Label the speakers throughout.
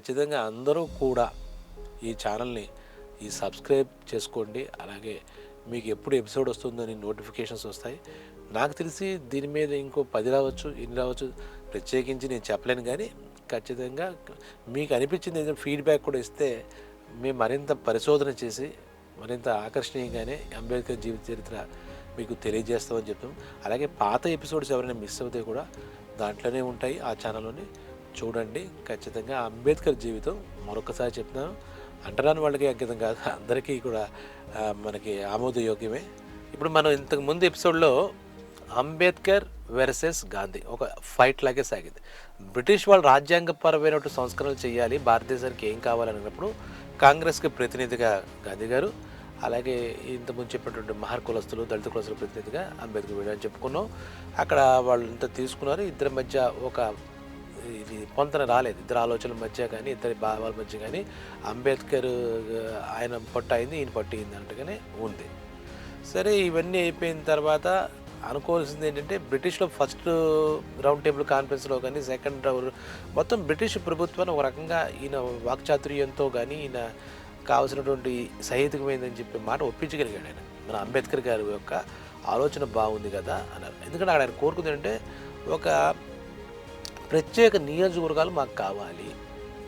Speaker 1: ఖచ్చితంగా అందరూ కూడా ఈ ఛానల్ని సబ్స్క్రైబ్ చేసుకోండి. అలాగే మీకు ఎప్పుడు ఎపిసోడ్ వస్తుందని నోటిఫికేషన్స్ వస్తాయి. నాకు తెలిసి దీని మీద ఇంకో 10 రావచ్చు, ఇన్ని రావచ్చు, ప్రత్యేకించి నేను చెప్పలేను. కానీ ఖచ్చితంగా మీకు అనిపించింది ఏదైనా ఫీడ్బ్యాక్ కూడా ఇస్తే మేము మరింత పరిశోధన చేసి మరింత ఆకర్షణీయంగానే అంబేద్కర్ జీవిత చరిత్ర మీకు తెలియజేస్తామని చెప్తాం. అలాగే పాత ఎపిసోడ్స్ ఎవరైనా మిస్ అవుతే కూడా దాంట్లోనే ఉంటాయి, ఆ ఛానల్లోనే చూడండి. ఖచ్చితంగా అంబేద్కర్ జీవితం మరొకసారి చెప్తున్నాను, అంటరాని వాళ్ళకి అంకితం కాదు, అందరికీ కూడా మనకి ఆమోదయోగ్యమే. ఇప్పుడు మనం ఇంతకు ముందు ఎపిసోడ్లో అంబేద్కర్ వర్సెస్ గాంధీ ఒక ఫైట్ లాగే సాగింది. బ్రిటిష్ వాళ్ళు రాజ్యాంగపరమైనటువంటి సంస్కరణలు చేయాలి, భారతదేశానికి ఏం కావాలన్నప్పుడు కాంగ్రెస్కి ప్రతినిధిగా గాంధీ గారు, అలాగే ఇంతకుముందు చెప్పినటువంటి మహర్ కులస్తులు, దళిత కులస్తుల ప్రతినిధిగా అంబేద్కర్ వీడని చెప్పుకున్నాం. అక్కడ వాళ్ళు ఇంత తీసుకున్నారు. ఇద్దరి మధ్య ఒక ఇది పొంతన రాలేదు, ఇద్దరు ఆలోచనల మధ్య కానీ ఇద్దరి భావాల మధ్య కానీ. అంబేద్కర్ ఆయన పట్టు అయింది, ఈయన పట్టు అయింది అన్నట్టుగానే ఉంది. సరే, ఇవన్నీ అయిపోయిన తర్వాత అనుకోవాల్సింది ఏంటంటే బ్రిటిష్లో ఫస్ట్ రౌండ్ టేబుల్ కాన్ఫరెన్స్లో కానీ సెకండ్ రౌండ్ మొత్తం బ్రిటిష్ ప్రభుత్వాన్ని ఒక రకంగా ఈయన వాక్చాతుర్యంతో కానీ ఈయన కావాల్సినటువంటి సహేతుకమైందని చెప్పే మాట ఒప్పించగలిగాడు ఆయన. మన అంబేద్కర్ గారి యొక్క ఆలోచన బాగుంది కదా అన్నారు. ఎందుకంటే అక్కడ ఆయన కోరుకుంది ఏంటంటే ఒక ప్రత్యేక నియోజకవర్గాలు మాకు కావాలి,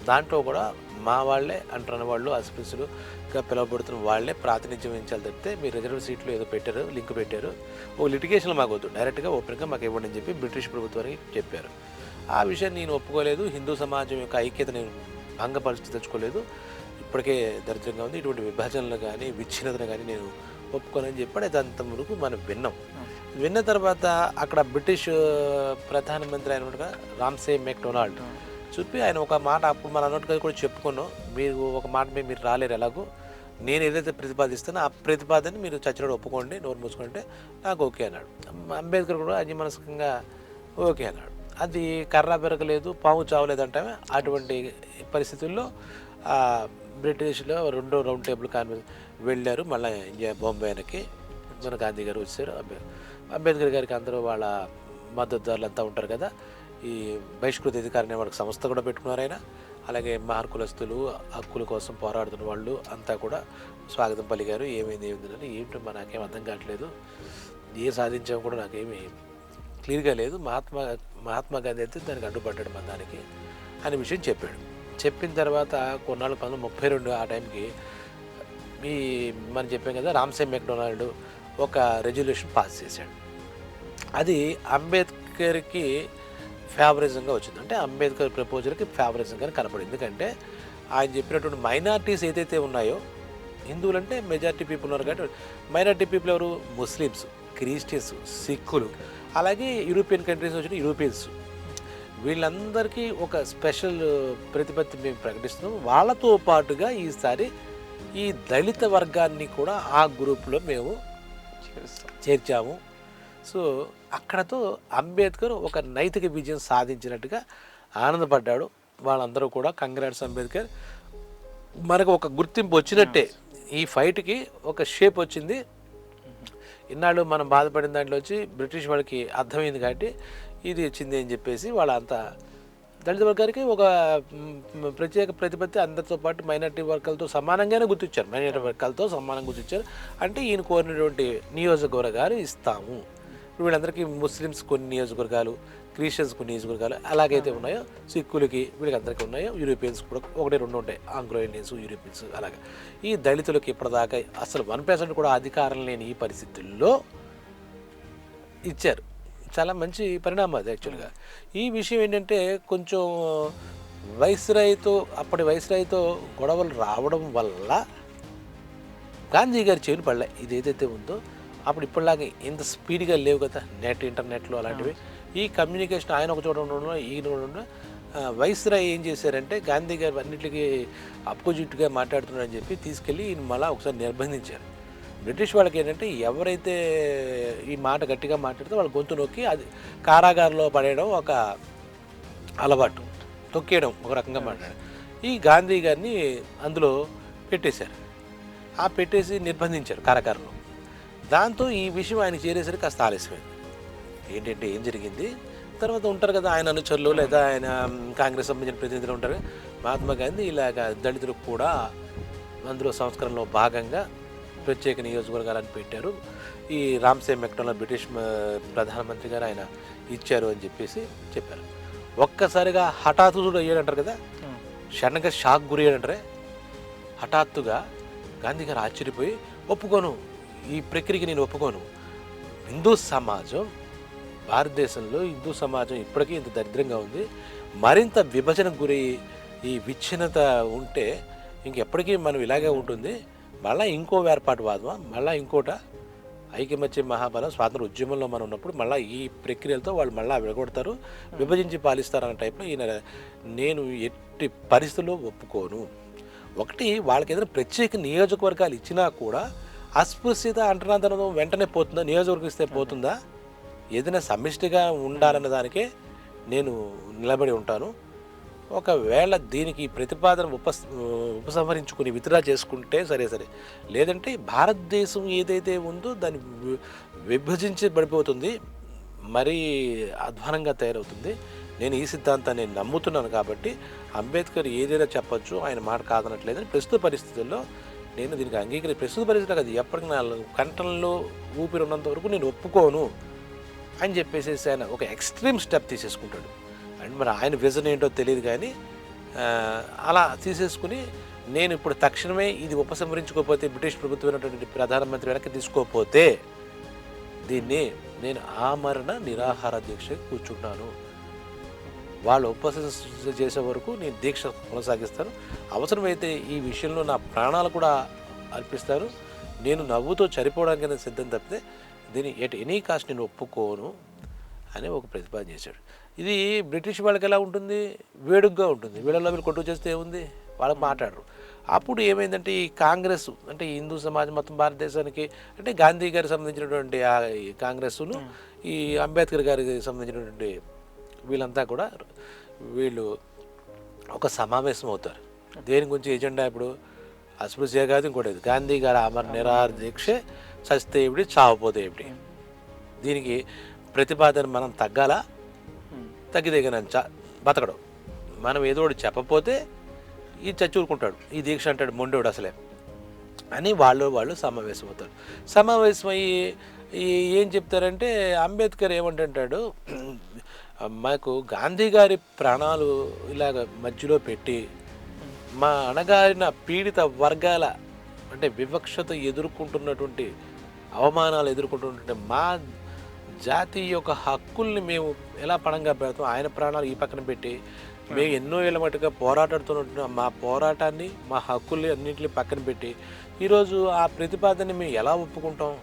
Speaker 1: దాంట్లో కూడా మా వాళ్ళే అంటున్న వాళ్ళు అస్పృశ్యులుగా పిలువబడుతున్న వాళ్ళే ప్రాతినిధ్యం వహించాలి తప్పితే మీరు రిజర్వ్ సీట్లు ఏదో పెట్టారు, లింక్ పెట్టారు, ఒక లిటిగేషన్ మాకు వద్దు, డైరెక్ట్గా ఓపెన్గా మాకు ఇవ్వండి అని చెప్పి బ్రిటిష్ ప్రభుత్వానికి చెప్పారు. ఆ విషయాన్ని నేను ఒప్పుకోలేదు, హిందూ సమాజం యొక్క ఐక్యత నేను భంగపరిచి తెచ్చుకోలేదు, ఇప్పటికే దరిద్రంగా ఉంది, ఇటువంటి విభజనలు కానీ విచ్ఛిన్నతను కానీ నేను ఒప్పుకోనని చెప్పాడు. అదంత వరకు మనం విన్నాం. విన్న తర్వాత అక్కడ బ్రిటిష్ ప్రధానమంత్రి అయినట్టుగా రామ్సే మెక్డొనాల్డ్ చెప్పి ఆయన ఒక మాట, అప్పుడు మన అన్నట్టుగా కూడా చెప్పుకున్నాం, మీరు ఒక మాట మీద మీరు రాలేరు, ఎలాగో నేను ఏదైతే ప్రతిపాదిస్తానో ఆ ప్రతిపాదన మీరు చచ్చినోడు ఒప్పుకోండి, నోరు మూసుకుంటే నాకు ఓకే అన్నాడు. అంబేద్కర్ కూడా అన్యమనస్కంగా ఓకే అన్నాడు. అది కర్ర పెరగలేదు, పాము చావలేదంటే అటువంటి పరిస్థితుల్లో బ్రిటిష్లో రెండో రౌండ్ టేబుల్ కాన్ఫరెన్స్ వెళ్ళారు. మళ్ళీ ఇండియా బొంబాయికి మన గాంధీ గారు వచ్చారు. అంబేద్కర్ గారికి అందరూ వాళ్ళ మద్దతుదారులు అంతా ఉంటారు కదా, ఈ బహిష్కృత అధికారిని వాళ్ళకి సంస్థ కూడా పెట్టుకున్నారు ఆయన. అలాగే మహర్ కులస్తులు, హక్కుల కోసం పోరాడుతున్న వాళ్ళు అంతా కూడా స్వాగతం పలికారు. ఏమైంది ఏంటో నాకేం అర్థం కావట్లేదు, ఏం సాధించాము కూడా నాకేమీ క్లియర్గా లేదు, మహాత్మా గాంధీ అయితే దానికి అడ్డుపడ్డాడు మన దానికి అనే విషయం చెప్పాడు. చెప్పిన తర్వాత కొన్నాళ్ళు 1932 ఆ టైంకి మనం చెప్పాం కదా, రామ్సే మెక్డొనాల్డ్ ఒక రెజల్యూషన్ పాస్ చేశాడు. అది అంబేద్కర్కి ఫేవరిజంగా వచ్చింది. అంటే అంబేద్కర్ ప్రపోజల్కి ఫేవరిజంగానే కనపడింది. ఎందుకంటే ఆయన చెప్పినటువంటి మైనారిటీస్ ఏదైతే ఉన్నాయో, హిందువులు అంటే మెజారిటీ పీపుల్ ఉన్నారు కాబట్టి మైనారిటీ పీపుల్ ఎవరు, ముస్లిమ్స్, క్రిస్టియన్స్, సిక్కులు, అలాగే యూరోపియన్ కంట్రీస్ వచ్చిన యూరోపియన్స్, వీళ్ళందరికీ ఒక స్పెషల్ ప్రతిపత్తి మేము ప్రకటిస్తున్నాం. వాళ్ళతో పాటుగా ఈసారి ఈ దళిత వర్గాన్ని కూడా ఆ గ్రూప్లో మేము చేర్చాము. సో అక్కడతో అంబేద్కర్ ఒక నైతిక విజయం సాధించినట్టుగా ఆనందపడ్డాడు. వాళ్ళందరూ కూడా కంగ్రాట్స్ అంబేద్కర్, మనకు ఒక గుర్తింపు వచ్చినట్టే, ఈ ఫైట్కి ఒక షేప్ వచ్చింది. ఇన్నాళ్ళు మనం బాధపడిన దాంట్లో వచ్చి బ్రిటిష్ వాళ్ళకి అర్థమైంది కాబట్టి ఇది వచ్చింది అని చెప్పేసి వాళ్ళంతా దళిత వర్గానికి ఒక ప్రత్యేక ప్రతిపత్తి అందరితో పాటు మైనారిటీ వర్గాలతో సమానంగానే గుర్తించారు, మైనారిటీ వర్గాలతో సమానంగా గుర్తించారు. అంటే ఈయన కోరినటువంటి నియోజకవర్గాలు ఇస్తాము. వీళ్ళందరికీ ముస్లిమ్స్ కొన్ని నియోజకవర్గాలు, క్రిస్టియన్స్ కొన్ని నియోజకవర్గాలు అలాగైతే ఉన్నాయో, సిక్కులకి వీళ్ళకి అందరికీ ఉన్నాయో, యూరోపియన్స్ కూడా 1-2 ఉంటాయి, ఆంగ్లో ఇండియన్స్, యూరోపియన్స్ అలాగా. ఈ దళితులకి ఇప్పటిదాకా అసలు 1% కూడా అధికారం లేని ఈ పరిస్థితుల్లో ఇచ్చారు. చాలా మంచి పరిణామం అది యాక్చువల్గా. ఈ విషయం ఏంటంటే కొంచెం అప్పటి వైస్రాయ్తో గొడవలు రావడం వల్ల గాంధీ గారి చెవిని పడలే. ఇది ఏదైతే ఉందో అప్పుడు ఇప్పటిలాగా ఇంత స్పీడ్గా లేవు కదా ఇంటర్నెట్లో అలాంటివి. ఈ కమ్యూనికేషన్ ఆయన ఒక చోట ఉండడం, ఈయన ఉండడం, వైస్రాయ్ ఏం చేశారంటే గాంధీ గారు అన్నింటికి అపోజిట్గా మాట్లాడుతున్నారని చెప్పి తీసుకెళ్ళి ఈయన మళ్ళీ ఒకసారి నిర్బంధించారు. బ్రిటిష్ వాళ్ళకి ఏంటంటే ఎవరైతే ఈ మాట గట్టిగా మాట్లాడితే వాళ్ళ గొంతు నొక్కి అది కారాగారంలో పడేయడం ఒక అలవాటు, తొక్కేయడం ఒక రకంగా మాట్లాడారు. ఈ గాంధీ గారిని అందులో పెట్టేశారు, పెట్టేసి నిర్బంధించారు కారాగారంలో. దాంతో ఈ విషయం ఆయన చేరేసరికి కాస్త ఆలస్యమైంది. ఏం జరిగింది తర్వాత ఉంటారు కదా ఆయన అనుచరులు లేదా ఆయన కాంగ్రెస్ సంబంధించిన ప్రతినిధులు ఉంటారు, మహాత్మా గాంధీ ఇలాగ దళితులకు కూడా అందులో సంస్కరణలో భాగంగా ప్రత్యేక నియోజకవర్గాలను పెట్టారు. ఈ రామ్సే మెక్డొనాల్డ్ బ్రిటిష్ ప్రధానమంత్రి గారు ఆయన ఇచ్చారు అని చెప్పేసి చెప్పారు. ఒక్కసారిగా హఠాత్తుగా అయ్యాడంటారు కదా, సడన్గా షాక్ గురి అయ్యాడంటారే. హఠాత్తుగా గాంధీ గారు ఆశ్చర్యపోయి ఒప్పుకోను, ఈ ప్రక్రియకి నేను ఒప్పుకోను. హిందూ సమాజం, భారతదేశంలో హిందూ సమాజం ఇప్పటికీ ఇంత దరిద్రంగా ఉంది, మరింత విభజనకు గురి ఈ విచ్ఛిన్నత ఉంటే ఇంకెప్పటికీ మనం ఇలాగే ఉంటుంది. మళ్ళీ ఇంకో వేర్పాటువాదమా, మళ్ళీ ఇంకోట ఐకమత్య మహాబలం స్వాతంత్ర ఉద్యమంలో మనం ఉన్నప్పుడు మళ్ళీ ఈ ప్రక్రియలతో వాళ్ళు మళ్ళీ విడగొడతారు, విభజించి పాలిస్తారు అన్న టైప్లో ఈయన నేను ఎట్టి పరిస్థితుల్లో ఒప్పుకోను. ఒకటి వాళ్ళకి ఏదైనా ప్రత్యేక నియోజకవర్గాలు ఇచ్చినా కూడా అస్పృశ్యత అంటరాంతరం వెంటనే పోతుందా? నియోజకవర్గం ఇస్తే పోతుందా? ఏదైనా సమిష్టిగా ఉండాలన్న దానికే నేను నిలబడి ఉంటాను. ఒకవేళ దీనికి ప్రతిపాదన ఉపసంహరించుకుని విత్డ్రా చేసుకుంటే సరే, లేదంటే భారతదేశం ఏదైతే ఉందో దాన్ని విభజించబడిపోతుంది, మరీ అధ్వానంగా తయారవుతుంది. నేను ఈ సిద్ధాంతాన్ని నమ్ముతున్నాను కాబట్టి అంబేద్కర్ ఏదైనా చెప్పచ్చు, ఆయన మాట కాదనట్లేదని ప్రస్తుత పరిస్థితుల్లో నేను దీనికి ప్రస్తుత పరిస్థితుల్లో అది ఎప్పటికీ నా కంఠంలో ఊపిరి ఉన్నంత వరకు నేను ఒప్పుకోను అని చెప్పేసి ఆయన ఒక ఎక్స్ట్రీమ్ స్టెప్ తీసేసుకుంటాడు. అండ్ మరి ఆయన విజన్ ఏంటో తెలియదు, కానీ అలా తీసేసుకుని నేను ఇప్పుడు తక్షణమే ఇది ఉపసంహరించుకోకపోతే, బ్రిటిష్ ప్రభుత్వమైనటువంటి ప్రధానమంత్రి వెనక్కి తీసుకోకపోతే దీన్ని నేను ఆమరణ నిరాహార దీక్ష కూర్చుంటాను, వాళ్ళు ఉపసంహరణ చేసే వరకు నేను దీక్ష కొనసాగిస్తాను, అవసరమైతే ఈ విషయంలో నా ప్రాణాలు కూడా అర్పిస్తాను, నేను నవ్వుతో చనిపోవడానికైనా సిద్ధం తప్పితే దీన్ని ఎట్ ఎనీ కాస్ట్ నేను ఒప్పుకోను అని ఒక ప్రతిపాదన చేశాడు. ఇది బ్రిటిష్ వాళ్ళకి ఎలా ఉంటుంది, వేడుగ్గా ఉంటుంది. వీళ్ళలో వీళ్ళు కొట్టు చేస్తే ఏముంది, వాళ్ళకి మాట్లాడరు. అప్పుడు ఏమైందంటే ఈ కాంగ్రెస్ అంటే ఈ హిందూ సమాజం మొత్తం భారతదేశానికి అంటే గాంధీ గారికి సంబంధించినటువంటి ఆ కాంగ్రెస్ను, ఈ అంబేద్కర్ గారికి సంబంధించినటువంటి వీళ్ళంతా కూడా వీళ్ళు ఒక సమావేశం అవుతారు. దేని గురించి ఎజెండా ఇప్పుడు అస్పృశ్య కాదు, ఇంకోటి గాంధీ గారి అమర నిరాహార దీక్ష, చస్తే ఏమిటి చావపోతే ఏమిటి, దీనికి ప్రతిపాదన మనం తగ్గాలా, తగ్గిదగినంచ బతకడం, మనం ఏదో ఒకటి చెప్పపోతే ఈ చచ్చూరుకుంటాడు, ఈ దీక్ష అంటాడు మొండోడు అసలే అని వాళ్ళు సమావేశం అవుతారు. సమావేశమయ్యి ఏం చెప్తారంటే అంబేద్కర్ ఏమంటాడు, మాకు గాంధీ గారి ప్రాణాలు ఇలాగ మధ్యలో పెట్టి మా అణగారిన పీడిత వర్గాల అంటే వివక్షత ఎదుర్కొంటున్నటువంటి అవమానాలు ఎదుర్కొంటున్నటువంటి మా జాతి యొక్క హక్కుల్ని మేము ఎలా పణంగా పెడతాం, ఆయన ప్రాణాలు ఈ పక్కన పెట్టి మేము ఎన్నో ఏళ్ళ మటుగా పోరాడుతున్న మా పోరాటాన్ని మా హక్కుల్ని అన్నింటినీ పక్కన పెట్టి ఈరోజు ఆ ప్రతిపాదనని మేము ఎలా ఒప్పుకుంటాం,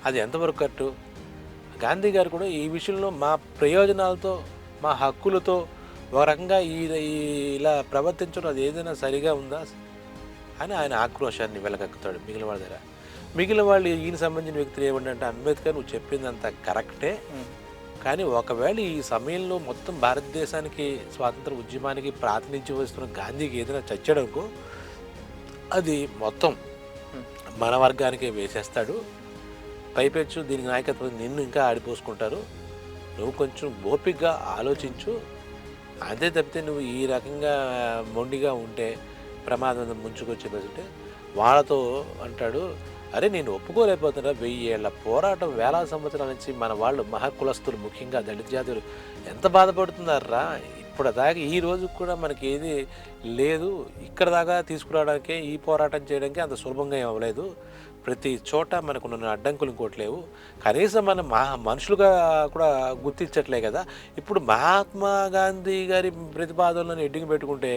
Speaker 1: అది ఎంతవరకు కరెక్టు? గాంధీ గారు కూడా ఈ విషయంలో మా ప్రయోజనాలతో మా హక్కులతో ఒక రకంగా ఇలా ప్రవర్తించడం అది ఏదైనా సరిగా ఉందా అని ఆయన ఆక్రోశాన్ని వెలగక్కుతాడు మిగిలిన వాళ్ళ దగ్గర. మిగిలిన వాళ్ళు ఈయన సంబంధించిన వ్యక్తులు ఏమంటే అంబేద్కర్ నువ్వు చెప్పిందంత కరెక్టే, కానీ ఒకవేళ ఈ సమయంలో మొత్తం భారతదేశానికి స్వాతంత్ర ఉద్యమానికి ప్రాతినిధ్యం వస్తున్న గాంధీకి ఏదైనా చచ్చాడనుకో అది మొత్తం మన వర్గానికే వేసేస్తాడు, పైపెచ్చు దీనికి నాయకత్వం నిన్ను ఇంకా ఆడిపోసుకుంటారు, నువ్వు కొంచెం ఓపికగా ఆలోచించు, అంతే తప్పితే నువ్వు ఈ రకంగా మొండిగా ఉంటే ప్రమాదం ముంచుకొచ్చే బదులుంటే వాళ్ళతో అంటాడు, అరే నేను ఒప్పుకోలేకపోతున్నా, 1000 ఏళ్ల పోరాటం, వేల సంవత్సరాల నుంచి మన వాళ్ళు మహాకులస్తులు ముఖ్యంగా దళిత జాతులు ఎంత బాధపడుతున్నారా, ఇప్పుడు దాకా ఈ రోజు కూడా మనకి ఏది లేదు, ఇక్కడ దాకా తీసుకురావడానికే ఈ పోరాటం చేయడానికి అంత సులభంగా అవ్వలేదు, ప్రతి చోట మనకున్న అడ్డంకులు ఇంకోటి లేవు, కనీసం మన మనుషులుగా కూడా గుర్తించట్లే కదా, ఇప్పుడు మహాత్మా గాంధీ గారి ప్రతిపాదనలను ఎడ్డింగ్ పెట్టుకుంటే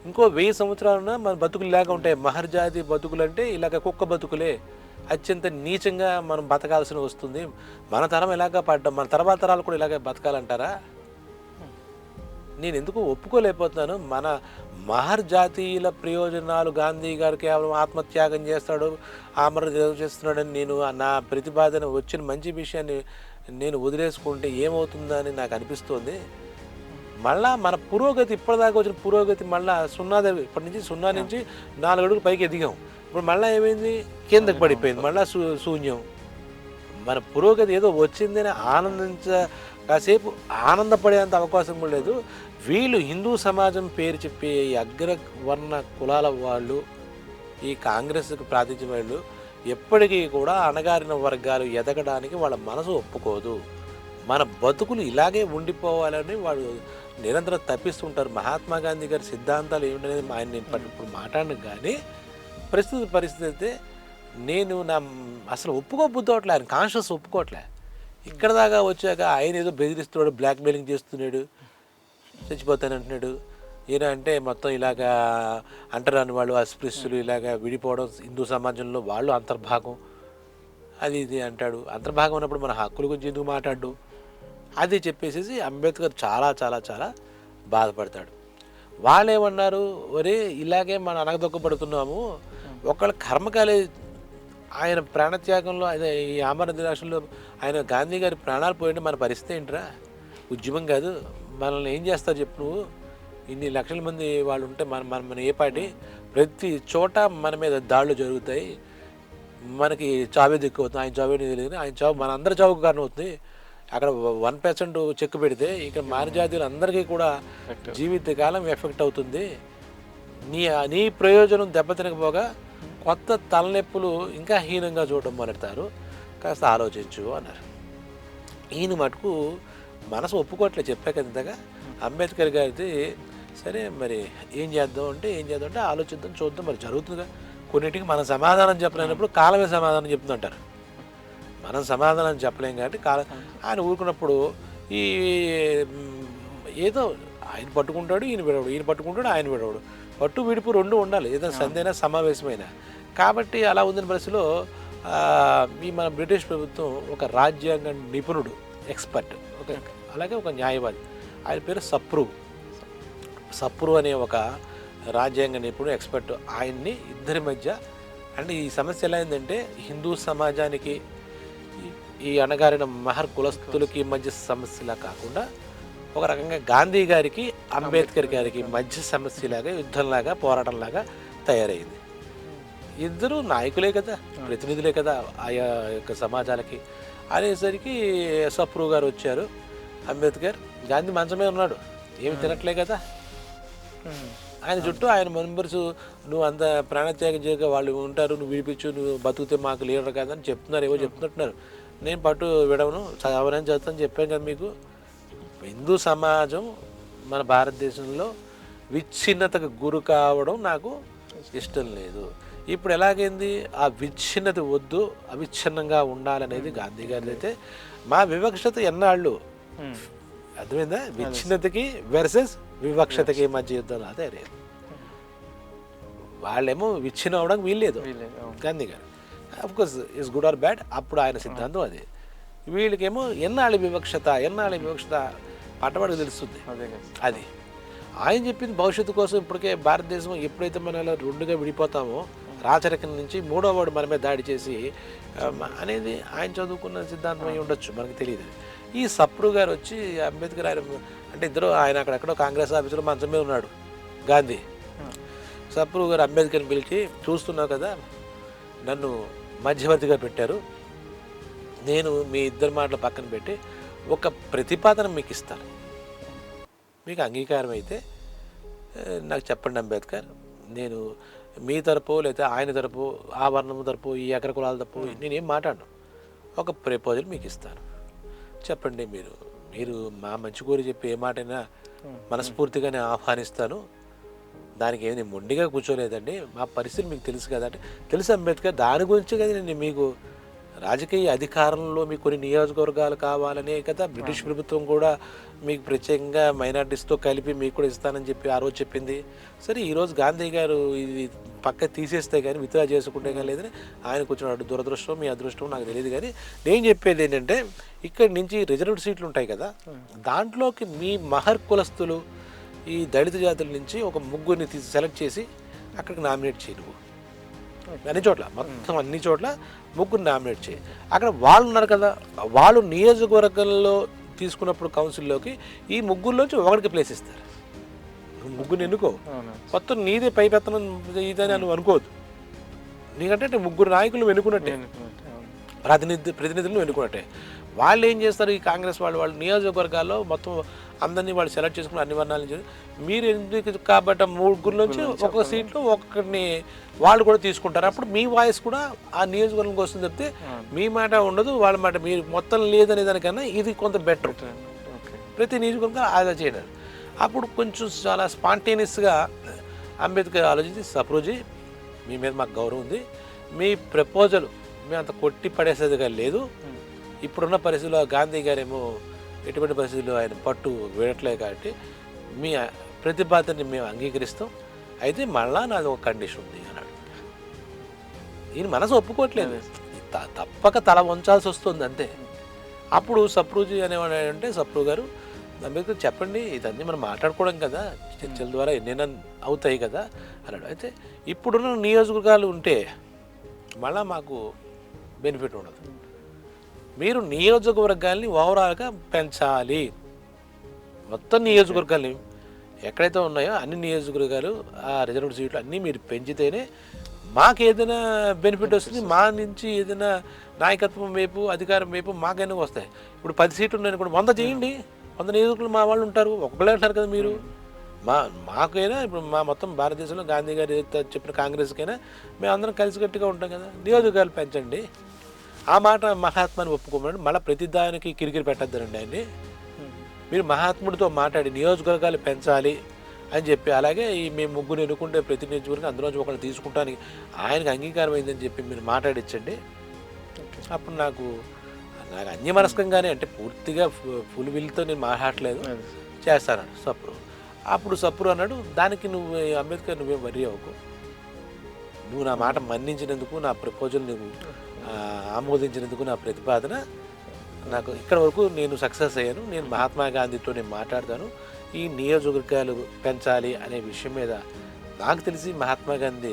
Speaker 1: ఇంకో 1000 సంవత్సరాలున్నా మన బతుకులు ఇలాగ ఉంటాయి, మహర్జాతి బతుకులు అంటే ఇలాగ కుక్క బతుకులే, అత్యంత నీచంగా మనం బతకాల్సి వస్తుంది, మన తరం ఇలాగ పడ్డాం, మన తర్వాత తరాలు కూడా ఇలాగ బతకాలంటారా? నేను ఎందుకు ఒప్పుకోలేకపోతున్నాను, మన మహర్జాతీయుల ప్రయోజనాలు గాంధీ గారు కేవలం ఆత్మత్యాగం చేస్తాడు, ఆమరణ చేస్తున్నాడని నేను నా ప్రతిపాదన వచ్చిన మంచి విషయాన్ని నేను వదిలేసుకుంటే ఏమవుతుందని నాకు అనిపిస్తోంది. మళ్ళా మన పురోగతి ఇప్పటిదాకా వచ్చిన పురోగతి మళ్ళీ ఇప్పటి నుంచి 0 నుంచి 4 అడుగులు పైకి ఎదిగాం, ఇప్పుడు మళ్ళీ ఏమైంది, కిందకు పడిపోయింది, మళ్ళీ శూన్యం. మన పురోగతి ఏదో వచ్చిందని కాసేపు ఆనందపడేంత అవకాశం కూడా లేదు, వీళ్ళు హిందూ సమాజం పేరు చెప్పే ఈ అగ్రవర్ణ కులాల వాళ్ళు, ఈ కాంగ్రెస్కి ప్రాతినిధ్యం వాళ్ళు ఎప్పటికీ కూడా అణగారిన వర్గాలు ఎదగడానికి వాళ్ళ మనసు ఒప్పుకోదు. మన బతుకులు ఇలాగే ఉండిపోవాలని వాళ్ళు నిరంతరం తప్పిస్తుంటారు. మహాత్మా గాంధీ గారి సిద్ధాంతాలు ఏమిటనేది ఆయన నేను ఇప్పుడు మాట్లాడను, కానీ ప్రస్తుత పరిస్థితి అయితే నేను అసలు ఒప్పుకోబుద్దవట్లే, ఆయన కాన్షియస్ ఒప్పుకోవట్లే. ఇక్కడ దాకా వచ్చాక ఆయన ఏదో బెదిరిస్తున్నాడు, బ్లాక్మెయిలింగ్ చేస్తున్నాడు, చచ్చిపోతానంటున్నాడు. ఈయన అంటే మొత్తం ఇలాగా అంటరాని వాళ్ళు, అస్పృశ్యులు ఇలాగా విడిపోవడం, హిందూ సమాజంలో వాళ్ళు అంతర్భాగం, అది ఇది అంటాడు. అంతర్భాగం ఉన్నప్పుడు మన హక్కుల గురించి ఎందుకు మాట్లాడు, అది చెప్పేసి అంబేద్కర్ చాలా చాలా చాలా బాధపడతాడు. వాళ్ళు ఏమన్నారు, ఒరే ఇలాగే మనం అనగదొక్కబడుతున్నాము, ఒకళ్ళ కర్మకాలే ఆయన ప్రాణత్యాగంలో అదే ఈ ఆమరణ దినాశంలో ఆయన గాంధీ గారి ప్రాణాలు పోయింటే మన పరిస్థితి ఏంట్రా, ఉద్యమం కాదు, మనల్ని ఏం చేస్తారు చెప్పు నువ్వు, ఇన్ని లక్షల మంది వాళ్ళు ఉంటే మన ఏ పార్టీ, ప్రతి చోట మన మీద దాడులు జరుగుతాయి, మనకి చావే దిక్కు అవుతుంది, ఆయన చావే తెలియదు, ఆయన చావు మన అందరి చావుకు కారణం అవుతుంది. అక్కడ 1% చెక్ పెడితే ఇక్కడ మానజాతీయులు అందరికీ కూడా జీవితకాలం ఎఫెక్ట్ అవుతుంది. నీ ప్రయోజనం దెబ్బతినకపోగా కొత్త తలనొప్పులు ఇంకా హీనంగా చూడడం మొదలెడతారు, కాస్త ఆలోచించు అన్నారు. ఈయన మటుకు మనసు ఒప్పుకోవట్లే, చెప్పాక ఇంతగా. అంబేద్కర్ గారిది సరే మరి ఏం చేద్దాం అంటే ఆలోచిద్దాం, చూద్దాం, మరి జరుగుతుందిగా. కొన్నిటికి మనం సమాధానం చెప్పలేనప్పుడు కాలమే సమాధానం చెప్తుందంటారు. మనం సమాధానం చెప్పలేం కాబట్టి ఆయన ఊరుకున్నప్పుడు ఈ ఏదో ఆయన పట్టుకుంటాడు, ఈయన విడవడు, ఈయన పట్టుకుంటాడు, ఆయన విడవడు, పట్టు విడుపు రెండు ఉండాలి, ఏదైనా సందేనా సమావేశమైనా. కాబట్టి అలా ఉందిన పరిస్థితిలో ఈ మన బ్రిటిష్ ప్రభుత్వం ఒక రాజ్యాంగ నిపుణుడు, ఎక్స్పర్ట్, అలాగే ఒక న్యాయవాది, ఆయన పేరు సప్రు అనే ఒక రాజ్యాంగ నిపుణుడు, ఎక్స్పర్ట్, ఆయన్ని ఇద్దరి మధ్య, అంటే ఈ సమస్య ఎలా అయిందంటే హిందూ సమాజానికి ఈ అణగారిన మహర్ కులస్తులకి మధ్య సమస్యలా కాకుండా ఒక రకంగా గాంధీ గారికి అంబేద్కర్ గారికి మధ్య సమస్యలాగా, యుద్ధంలాగా, పోరాటంలాగా తయారైంది. ఇద్దరు నాయకులే కదా, ప్రతినిధులే కదా ఆయా యొక్క సమాజాలకి. అనేసరికి సప్రు గారు వచ్చారు. అంబేద్కర్ గాంధీ మంచమే ఉన్నాడు, ఏమి తినట్లే కదా, ఆయన చుట్టూ ఆయన మెంబర్స్ నువ్వు అంత ప్రాణత్యాగం చేయక వాళ్ళు ఉంటారు, నువ్వు విడిపించు, నువ్వు బతుకుతే మాకు లీడర్ కాదని చెప్తున్నారు, ఏవో చెప్తున్నట్టున్నారు. నేను పట్టు విడవను, అవనని చేస్తాను చెప్పాను కదా మీకు. హిందూ సమాజం మన భారతదేశంలో విచ్ఛిన్నతకు గురి కావడం నాకు ఇష్టం లేదు. ఇప్పుడు ఎలాగైంది, ఆ విచ్ఛిన్నత వద్దు, అవిచ్ఛిన్నంగా ఉండాలనేది గాంధీ గారిది. అయితే మా వివక్షత ఎన్నాళ్ళు అర్థమైందా, విచ్ఛిన్నతకి వెర్సెస్ వివక్షతకి మధ్య యుద్ధం. అదే వాళ్ళేమో విచ్ఛిన్నం అవడానికి వీల్లేదు గాంధీ గారు. Of course it's good or bad, అప్పుడు ఆయన సిద్ధాంతం అది. వీళ్ళకేమో ఎన్నాళ్ళ వివక్షత పట్టబడికి తెలుస్తుంది. అది ఆయన చెప్పింది భవిష్యత్తు కోసం. ఇప్పటికే భారతదేశం ఎప్పుడైతే మనం రెండుగా విడిపోతామో, రాచరికం నుంచి మూడో వాడు మన మీద దాడి చేసి అనేది ఆయన చదువుకున్న సిద్ధాంతం అయి ఉండొచ్చు, మనకు తెలియదు. ఈ సప్రు గారు వచ్చి అంబేద్కర్ ఆయన అంటే ఇద్దరు, ఆయన అక్కడెక్కడో కాంగ్రెస్ ఆఫీసులో మంచం మీద ఉన్నాడు గాంధీ. సప్రు గారు అంబేద్కర్ని పిలిచి, చూస్తున్నావు కదా నన్ను మధ్యవర్తిగా పెట్టారు, నేను మీ ఇద్దరు మాటలు పక్కన పెట్టి ఒక ప్రతిపాదన మీకు ఇస్తాను, మీకు అంగీకారం అయితే నాకు చెప్పండి అంబేద్కర్, నేను మీ తరపు లేదా ఆయన తరపు, ఆ వర్ణం తరపు, ఈ అగ్ర కులాల తరపు నేనేం మాట్లాడను, ఒక ప్రపోజల్ మీకు ఇస్తాను, చెప్పండి. మీరు మా మంచి కోరి చెప్పి ఏ మాటైనా మనస్ఫూర్తిగానే ఆహ్వానిస్తాను, దానికి ఏమి మొండిగా కూర్చోలేదండి, మా పరిస్థితి మీకు తెలుసు కదంటే. తెలుసు అంబేద్కర్, దాని గురించి కదా నేను మీకు రాజకీయ అధికారంలో మీకు కొన్ని నియోజకవర్గాలు కావాలనే కదా బ్రిటిష్ ప్రభుత్వం కూడా మీకు ప్రత్యేకంగా మైనార్టీస్తో కలిపి మీకు కూడా ఇస్తానని చెప్పి ఆ రోజు చెప్పింది. సరే ఈరోజు గాంధీ గారు ఇది పక్క తీసేస్తే కానీ, విత్డ్రా చేసుకుంటే కానీ లేదని ఆయన కూర్చున్నాడు. దురదృష్టం మీ అదృష్టం నాకు తెలియదు, కానీ నేను చెప్పేది ఏంటంటే ఇక్కడి నుంచి రిజర్వ్డ్ సీట్లు ఉంటాయి కదా, దాంట్లోకి మీ మహర్ కులస్తులు, ఈ దళిత జాతుల నుంచి ఒక ముగ్గురిని సెలెక్ట్ చేసి అక్కడికి నామినేట్ చేయి. నువ్వు అన్ని చోట్ల, మొత్తం అన్ని చోట్ల ముగ్గురు నామినేట్ చేయి. అక్కడ వాళ్ళు ఉన్నారు కదా, వాళ్ళు నియోజకవర్గంలో తీసుకున్నప్పుడు కౌన్సిల్లోకి ఈ ముగ్గురులోంచి ఒకరికి ప్లేస్ ఇస్తారు. ముగ్గురిని ఎన్నుకో, మొత్తం నీదే పై పెత్తనం ఇదని నువ్వు అనుకోవద్దు. నీకంటే ముగ్గురు నాయకులు ఎన్నుకున్నట్టే, ప్రతినిధులను ఎన్నుకున్నట్టే. వాళ్ళు ఏం చేస్తారు, ఈ కాంగ్రెస్ వాళ్ళు నియోజకవర్గాల్లో మొత్తం అందరినీ వాళ్ళు సెలెక్ట్ చేసుకుని అన్ని వర్ణాల నుంచి మీరు ఎందుకు కాబట్టి ముగ్గురు నుంచి ఒక్కొక్క సీట్లో ఒక్కరిని వాళ్ళు కూడా తీసుకుంటారు. అప్పుడు మీ వాయిస్ కూడా ఆ నియోజకవర్గంకి వస్తుంది చెప్తే మీ మాట ఉండదు, వాళ్ళ మాట మీరు మొత్తం లేదనే దానికన్నా ఇది కొంత బెటర్. ప్రతి నియోజకవర్గం అలా చేయడం. అప్పుడు కొంచెం చాలా స్పాంటేనియస్గా అంబేద్కర్ ఆలోచించి, సప్రూజీ మీ మీద మాకు గౌరవం ఉంది, మీ ప్రపోజల్ మేము అంత కొట్టి పడేసేదిగా లేదు, ఇప్పుడున్న పరిస్థితుల్లో గాంధీ గారేమో ఎటువంటి పరిస్థితుల్లో ఆయన పట్టు వేయట్లేదు కాబట్టి మీ ప్రతిపాదనని మేము అంగీకరిస్తాం, అయితే మళ్ళా నాది ఒక కండిషన్ ఉంది అన్నాడు. ఈయన మనసు ఒప్పుకోవట్లేదు, తప్పక తల వంచాల్సి వస్తుంది అంతే. అప్పుడు సప్రూజీ అనేవాడు అంటే, సప్రూ గారు అంబేద్కర్ చెప్పండి, ఇదన్నీ మనం మాట్లాడుకోవడం కదా, చర్చల ద్వారా ఎన్నైనా అవుతాయి కదా అన్నాడు. అయితే ఇప్పుడున్న నియోజకవర్గాలు ఉంటే మళ్ళా మాకు బెనిఫిట్ ఉండదు, మీరు నియోజకవర్గాల్ని ఓవరాల్గా పెంచాలి, మొత్తం నియోజకవర్గాల్ని ఎక్కడైతే ఉన్నాయో అన్ని నియోజకవర్గాలు ఆ రిజర్వ్డ్ సీట్లు అన్నీ మీరు పెంచితేనే మాకు ఏదైనా బెనిఫిట్ వస్తుంది, మా నుంచి ఏదైనా నాయకత్వం వైపు అధికారం వైపు మాకైనా వస్తాయి. ఇప్పుడు 10 సీట్లు ఉన్నాయని కూడా 100 చేయండి, 100 నియోజకవర్గాలు మా వాళ్ళు ఉంటారు, ఒక్కళ్ళే అంటారు కదా మీరు. మాకైనా ఇప్పుడు మా మొత్తం భారతదేశంలో గాంధీ గారు చెప్పిన కాంగ్రెస్కైనా మేము అందరం కలిసికట్టుగా ఉంటాం కదా, నియోజకవర్గాలు పెంచండి, ఆ మాట మహాత్మాని ఒప్పుకోమని మళ్ళీ ప్రతిదానికి కిరికిరి పెట్టద్దండి ఆయన్ని. మీరు మహాత్ముడితో మాట్లాడి నియోజకవర్గాలు పెంచాలి అని చెప్పి, అలాగే ఈ మేము ముగ్గురు ఎన్నుకుంటే ప్రతి నియోజకవర్గం అందులోంచి ఒకళ్ళు తీసుకుంటానికి ఆయనకు అంగీకారం అయిందని చెప్పి మీరు మాట్లాడించండి. అప్పుడు నాకు అన్యమనస్కంగానే, అంటే పూర్తిగా ఫుల్ విల్తో నేను మాట్లాడలేదు, చేస్తాను సప్రు. అప్పుడు సప్రు అన్నాడు, దానికి నువ్వు అంబేద్కర్ నువ్వేం వరి అవ్వకు, నువ్వు నా మాట మన్నించినందుకు, నా ప్రపోజల్ నువ్వు ఆమోదించినందుకు, నా ప్రతిపాదన నాకు ఇక్కడ వరకు నేను సక్సెస్ అయ్యాను, నేను మహాత్మా గాంధీతో నేను మాట్లాడతాను, ఈ నియోజకవర్గాలు పెంచాలి అనే విషయం మీద నాకు తెలిసి మహాత్మా గాంధీ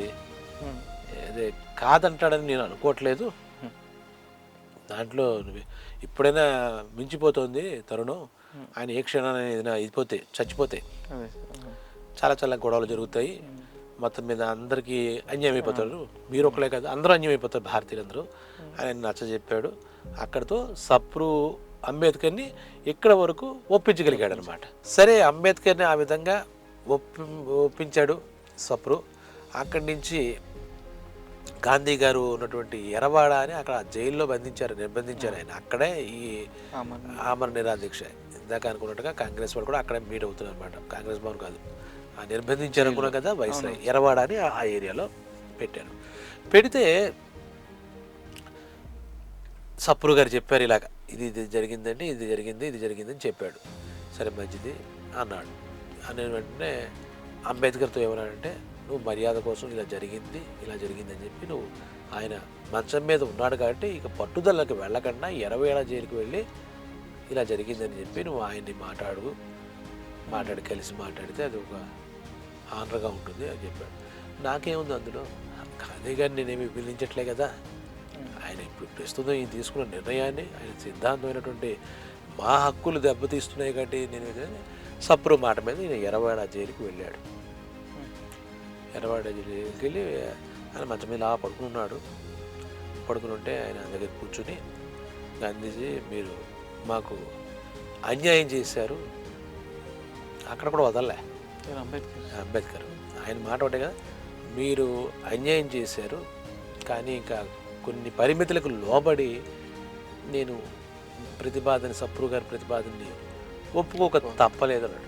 Speaker 1: అదే కాదంటాడని నేను అనుకోవట్లేదు, దాంట్లో ఇప్పుడైనా మించిపోతుంది తరుణం, ఆయన ఏ క్షణాన్ని ఏదైనా అయిపోతే చచ్చిపోతే చాలా చాలా గొడవలు జరుగుతాయి, మొత్తం మీద అందరికీ అన్యాయం అయిపోతారు, మీరు ఒకలే కదా అందరూ అన్యాయం అయిపోతారు భారతీయులందరూ ఆయన నచ్చజెప్పాడు. అక్కడితో సప్రు అంబేద్కర్ని ఇక్కడ వరకు ఒప్పించగలిగాడు అనమాట. సరే, అంబేద్కర్ని ఆ విధంగా ఒప్పించాడు సప్రు. అక్కడి నుంచి గాంధీ గారు ఉన్నటువంటి ఎరవాడ అని అక్కడ జైల్లో నిర్బంధించారు ఆయన. అక్కడే ఈ ఆమరణ నిరాదీక్ష ఇందాక అనుకున్నట్టుగా కాంగ్రెస్ వాళ్ళు కూడా అక్కడే మీట్ అవుతున్నారు అనమాట. కాంగ్రెస్ భవన్ కాదు, నిర్బంధించారు అనుకున్నాం కదా, వైస్రాయ్ ఎరవాడ అని ఆ ఏరియాలో పెట్టారు. పెడితే సప్రు గారు చెప్పారు, ఇలాగ ఇది జరిగిందండి, ఇది జరిగిందని చెప్పాడు. సరే మంచిది అన్నాడు. అనే వెంటనే అంబేద్కర్తో ఏమన్నాడంటే, నువ్వు మర్యాద కోసం ఇలా జరిగింది అని చెప్పి నువ్వు, ఆయన మంచం మీద ఉన్నాడు కాబట్టి ఇక పట్టుదలకు వెళ్ళకుండా 20 ఏళ్ళ జైలుకి వెళ్ళి ఇలా జరిగిందని చెప్పి నువ్వు ఆయన్ని మాట్లాడి కలిసి మాట్లాడితే అది ఒక ఆనర్గా ఉంటుంది అని చెప్పాడు. నాకేముంది అందులో, గాంధీ గారిని నేనేమి విభజించట్లే కదా, ఆయన ఇప్పుడు ప్రస్తుతం ఈయన తీసుకున్న నిర్ణయాన్ని, ఆయన సిద్ధాంతమైనటువంటి మా హక్కులు దెబ్బతీస్తున్నాయి కాబట్టి నేను సప్రు మాట మీద ఈయన ఎర్రవాడ జైలుకి వెళ్ళాడు. ఎర్రవాడ జైలుకి వెళ్ళి ఆయన మంచం మీద పడుకుని ఉంటే ఆయన దగ్గర కూర్చుని, గాంధీజీ మీరు మాకు అన్యాయం చేశారు, అక్కడ కూడా వదలలే అంబేద్కర్ ఆయన మాట ఒకటే కదా, మీరు అన్యాయం చేశారు కానీ ఇంకా కొన్ని పరిమితులకు లోబడి నేను సప్రు గారి ప్రతిపాదనని ఒప్పుకోక తప్పలేదన్నాడు.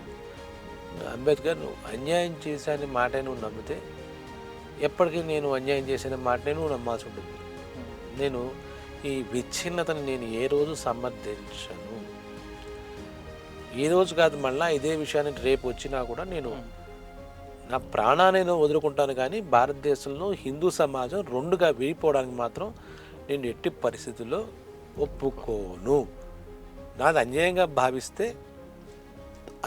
Speaker 1: అంబేద్కర్ నువ్వు అన్యాయం చేశాని మాటే నువ్వు నమ్మితే ఎప్పటికీ నేను అన్యాయం చేసిన మాటనే నువ్వు నమ్మాల్సి ఉంటుంది. నేను ఈ విచ్ఛిన్నతను నేను ఏ రోజు సమర్థించను, ఈ రోజు కాదు మళ్ళీ ఇదే విషయాన్ని రేపు వచ్చినా కూడా నేను నా ప్రాణాన్ని వదులుకుంటాను, కానీ భారతదేశంలో హిందూ సమాజం రెండుగా విడిపోవడానికి మాత్రం నేను ఎట్టి పరిస్థితుల్లో ఒప్పుకోను, నాది అన్యాయంగా భావిస్తే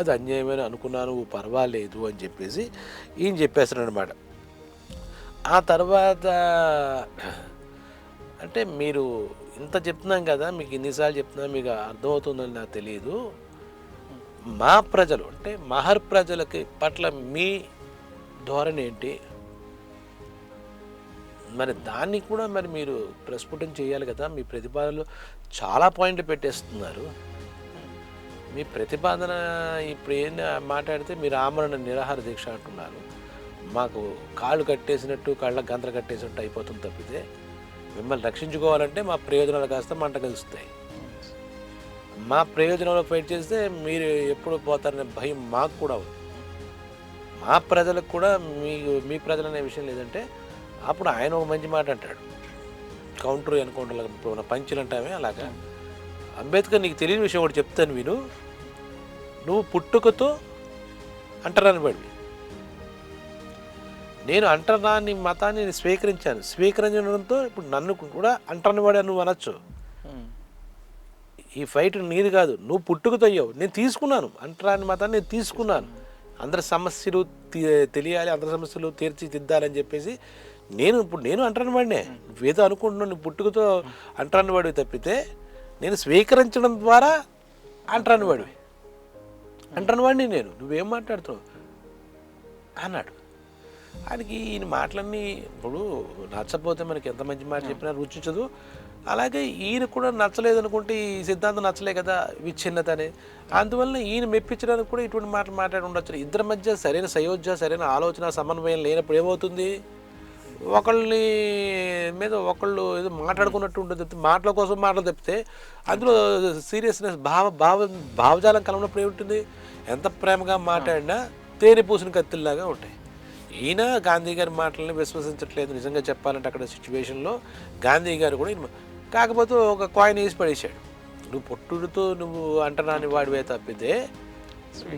Speaker 1: అది అన్యాయమని అనుకున్నాను పర్వాలేదు అని చెప్పేసి ఈయన చెప్పేస్తాడు అనమాట. ఆ తర్వాత అంటే మీరు ఇంత చెప్తున్నాం కదా, మీకు ఇన్నిసార్లు చెప్తున్నా మీకు అర్థమవుతుందని నాకు తెలియదు, మా ప్రజలు అంటే మహర్ ప్రజలకి పట్ల మీ ధోరణి ఏంటి, మరి దాన్ని కూడా మరి మీరు ప్రస్ఫుటం చేయాలి కదా, మీ ప్రతిపాదనలు చాలా పాయింట్లు పెట్టేస్తున్నారు, మీ ప్రతిపాదన ఇప్పుడు ఏం మాట్లాడితే మీరు ఆమరణ నిరాహార దీక్ష అంటున్నారు. మాకు కాళ్ళు కట్టేసినట్టు కళ్ళ గంతలు కట్టేసినట్టు అయిపోతుంది తప్పితే మిమ్మల్ని రక్షించుకోవాలంటే మా ప్రయోజనాలు కాస్త మంట కలుస్తాయి. మా ప్రయోజనంలో ఫైట్ చేస్తే మీరు ఎప్పుడు పోతారనే భయం మాకు కూడా ఉంది. మా ప్రజలకు కూడా మీ ప్రజలు అనే విషయం లేదంటే అప్పుడు ఆయన ఒక మంచి మాట అంటాడు, కౌంటర్ అనుకోండి, ఇప్పుడు పంచులు అంటామే అలాగా. అంబేద్కర్ నీకు తెలియని విషయం ఒకటి చెప్తాను విను, నువ్వు పుట్టుకతో అంటరాని వాడివి. నేను అంటరాని మతాన్ని స్వీకరించడంతో ఇప్పుడు నన్ను కూడా అంటరాని వాడు నువ్వు అనొచ్చు. ఈ ఫైట్ నీది కాదు, నువ్వు పుట్టుకతో అయ్యావు, నేను తీసుకున్నాను అంటరాని మతాన్ని, నేను తీసుకున్నాను. అందరి సమస్యలు తెలియాలి, అందరి సమస్యలు తీర్చిదిద్దాలని చెప్పేసి నేను అంటరాని వాడినే. నువ్వేదో అనుకుంటున్నావు, నువ్వు పుట్టుకతో అంటరాని వాడివి తప్పితే నేను స్వీకరించడం ద్వారా అంటరాని వాడివి, అంటరాని వాడిని నేను, నువ్వేం మాట్లాడుతున్నావు అన్నాడు. ఆయనకి ఈయన మాటలన్నీ ఇప్పుడు నచ్చకపోతే మనకి ఎంత మంచి మాట చెప్పినా రుచించదు. అలాగే ఈయన కూడా నచ్చలేదు అనుకుంటే ఈ సిద్ధాంతం నచ్చలే కదా, విచ్ఛిన్నత అని. అందువల్ల ఈయన మెప్పించడానికి కూడా ఇటువంటి మాటలు మాట్లాడి ఉండొచ్చు. ఇద్దరి మధ్య సరైన సయోధ్య, సరైన ఆలోచన, సమన్వయం లేనప్పుడు ఏమవుతుంది, ఒకళ్ళని మీద ఒకళ్ళు ఏదో మాట్లాడుకున్నట్టు ఉంటుంది తప్పితే మాటల కోసం మాటలు తప్పితే అందులో సీరియస్నెస్ భావజాలం కలవనప్పుడు ఏముంటుంది, ఎంత ప్రేమగా మాట్లాడినా తేనె పూసిన కత్తిల్లాగా ఉంటాయి. ఈయన గాంధీ గారి మాటలని విశ్వసించట్లేదు. నిజంగా చెప్పాలంటే అక్కడ సిచ్యువేషన్లో గాంధీ గారు కూడా కాకపోతే ఒక కాయిన్ వేసి పడేశాడు. నువ్వు పుట్టుడుతో నువ్వు అంటరాని వాడివే తప్పితే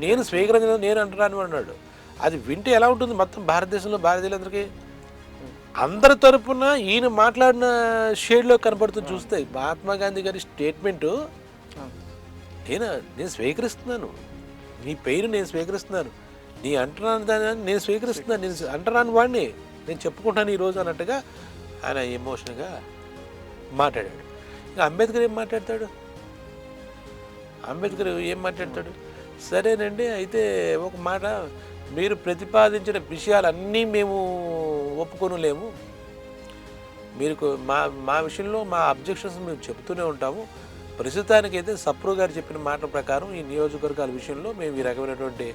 Speaker 1: నేను స్వీకరించిన నేను అంటరాని అన్నాడు. అది వింటే ఎలా ఉంటుంది మొత్తం భారతదేశంలో భారతీయులందరికీ అందరి తరపున ఈయన మాట్లాడిన షేడ్లో కనపడుతుంది. చూస్తే మహాత్మా గాంధీ గారి స్టేట్మెంటు, నేను స్వీకరిస్తున్నాను, నీ పేరు నేను స్వీకరిస్తున్నాను, నీ అంటరాని దాన్ని నేను స్వీకరిస్తున్నాను, నేను అంటరాని వాడిని నేను చెప్పుకుంటాను ఈరోజు అన్నట్టుగా ఆయన ఎమోషన్గా మాట్లాడాడు. ఇంకా అంబేద్కర్ ఏం మాట్లాడతాడు, సరేనండి అయితే ఒక మాట, మీరు ప్రతిపాదించిన విషయాలన్నీ మేము ఒప్పుకొనలేము, మీరు మా విషయంలో మా అబ్జెక్షన్స్ మేము చెబుతూనే ఉంటాము. ప్రస్తుతానికైతే సప్రు గారు చెప్పిన మాట ప్రకారం ఈ నియోజకవర్గాల విషయంలో మేము ఈ రకమైనటువంటి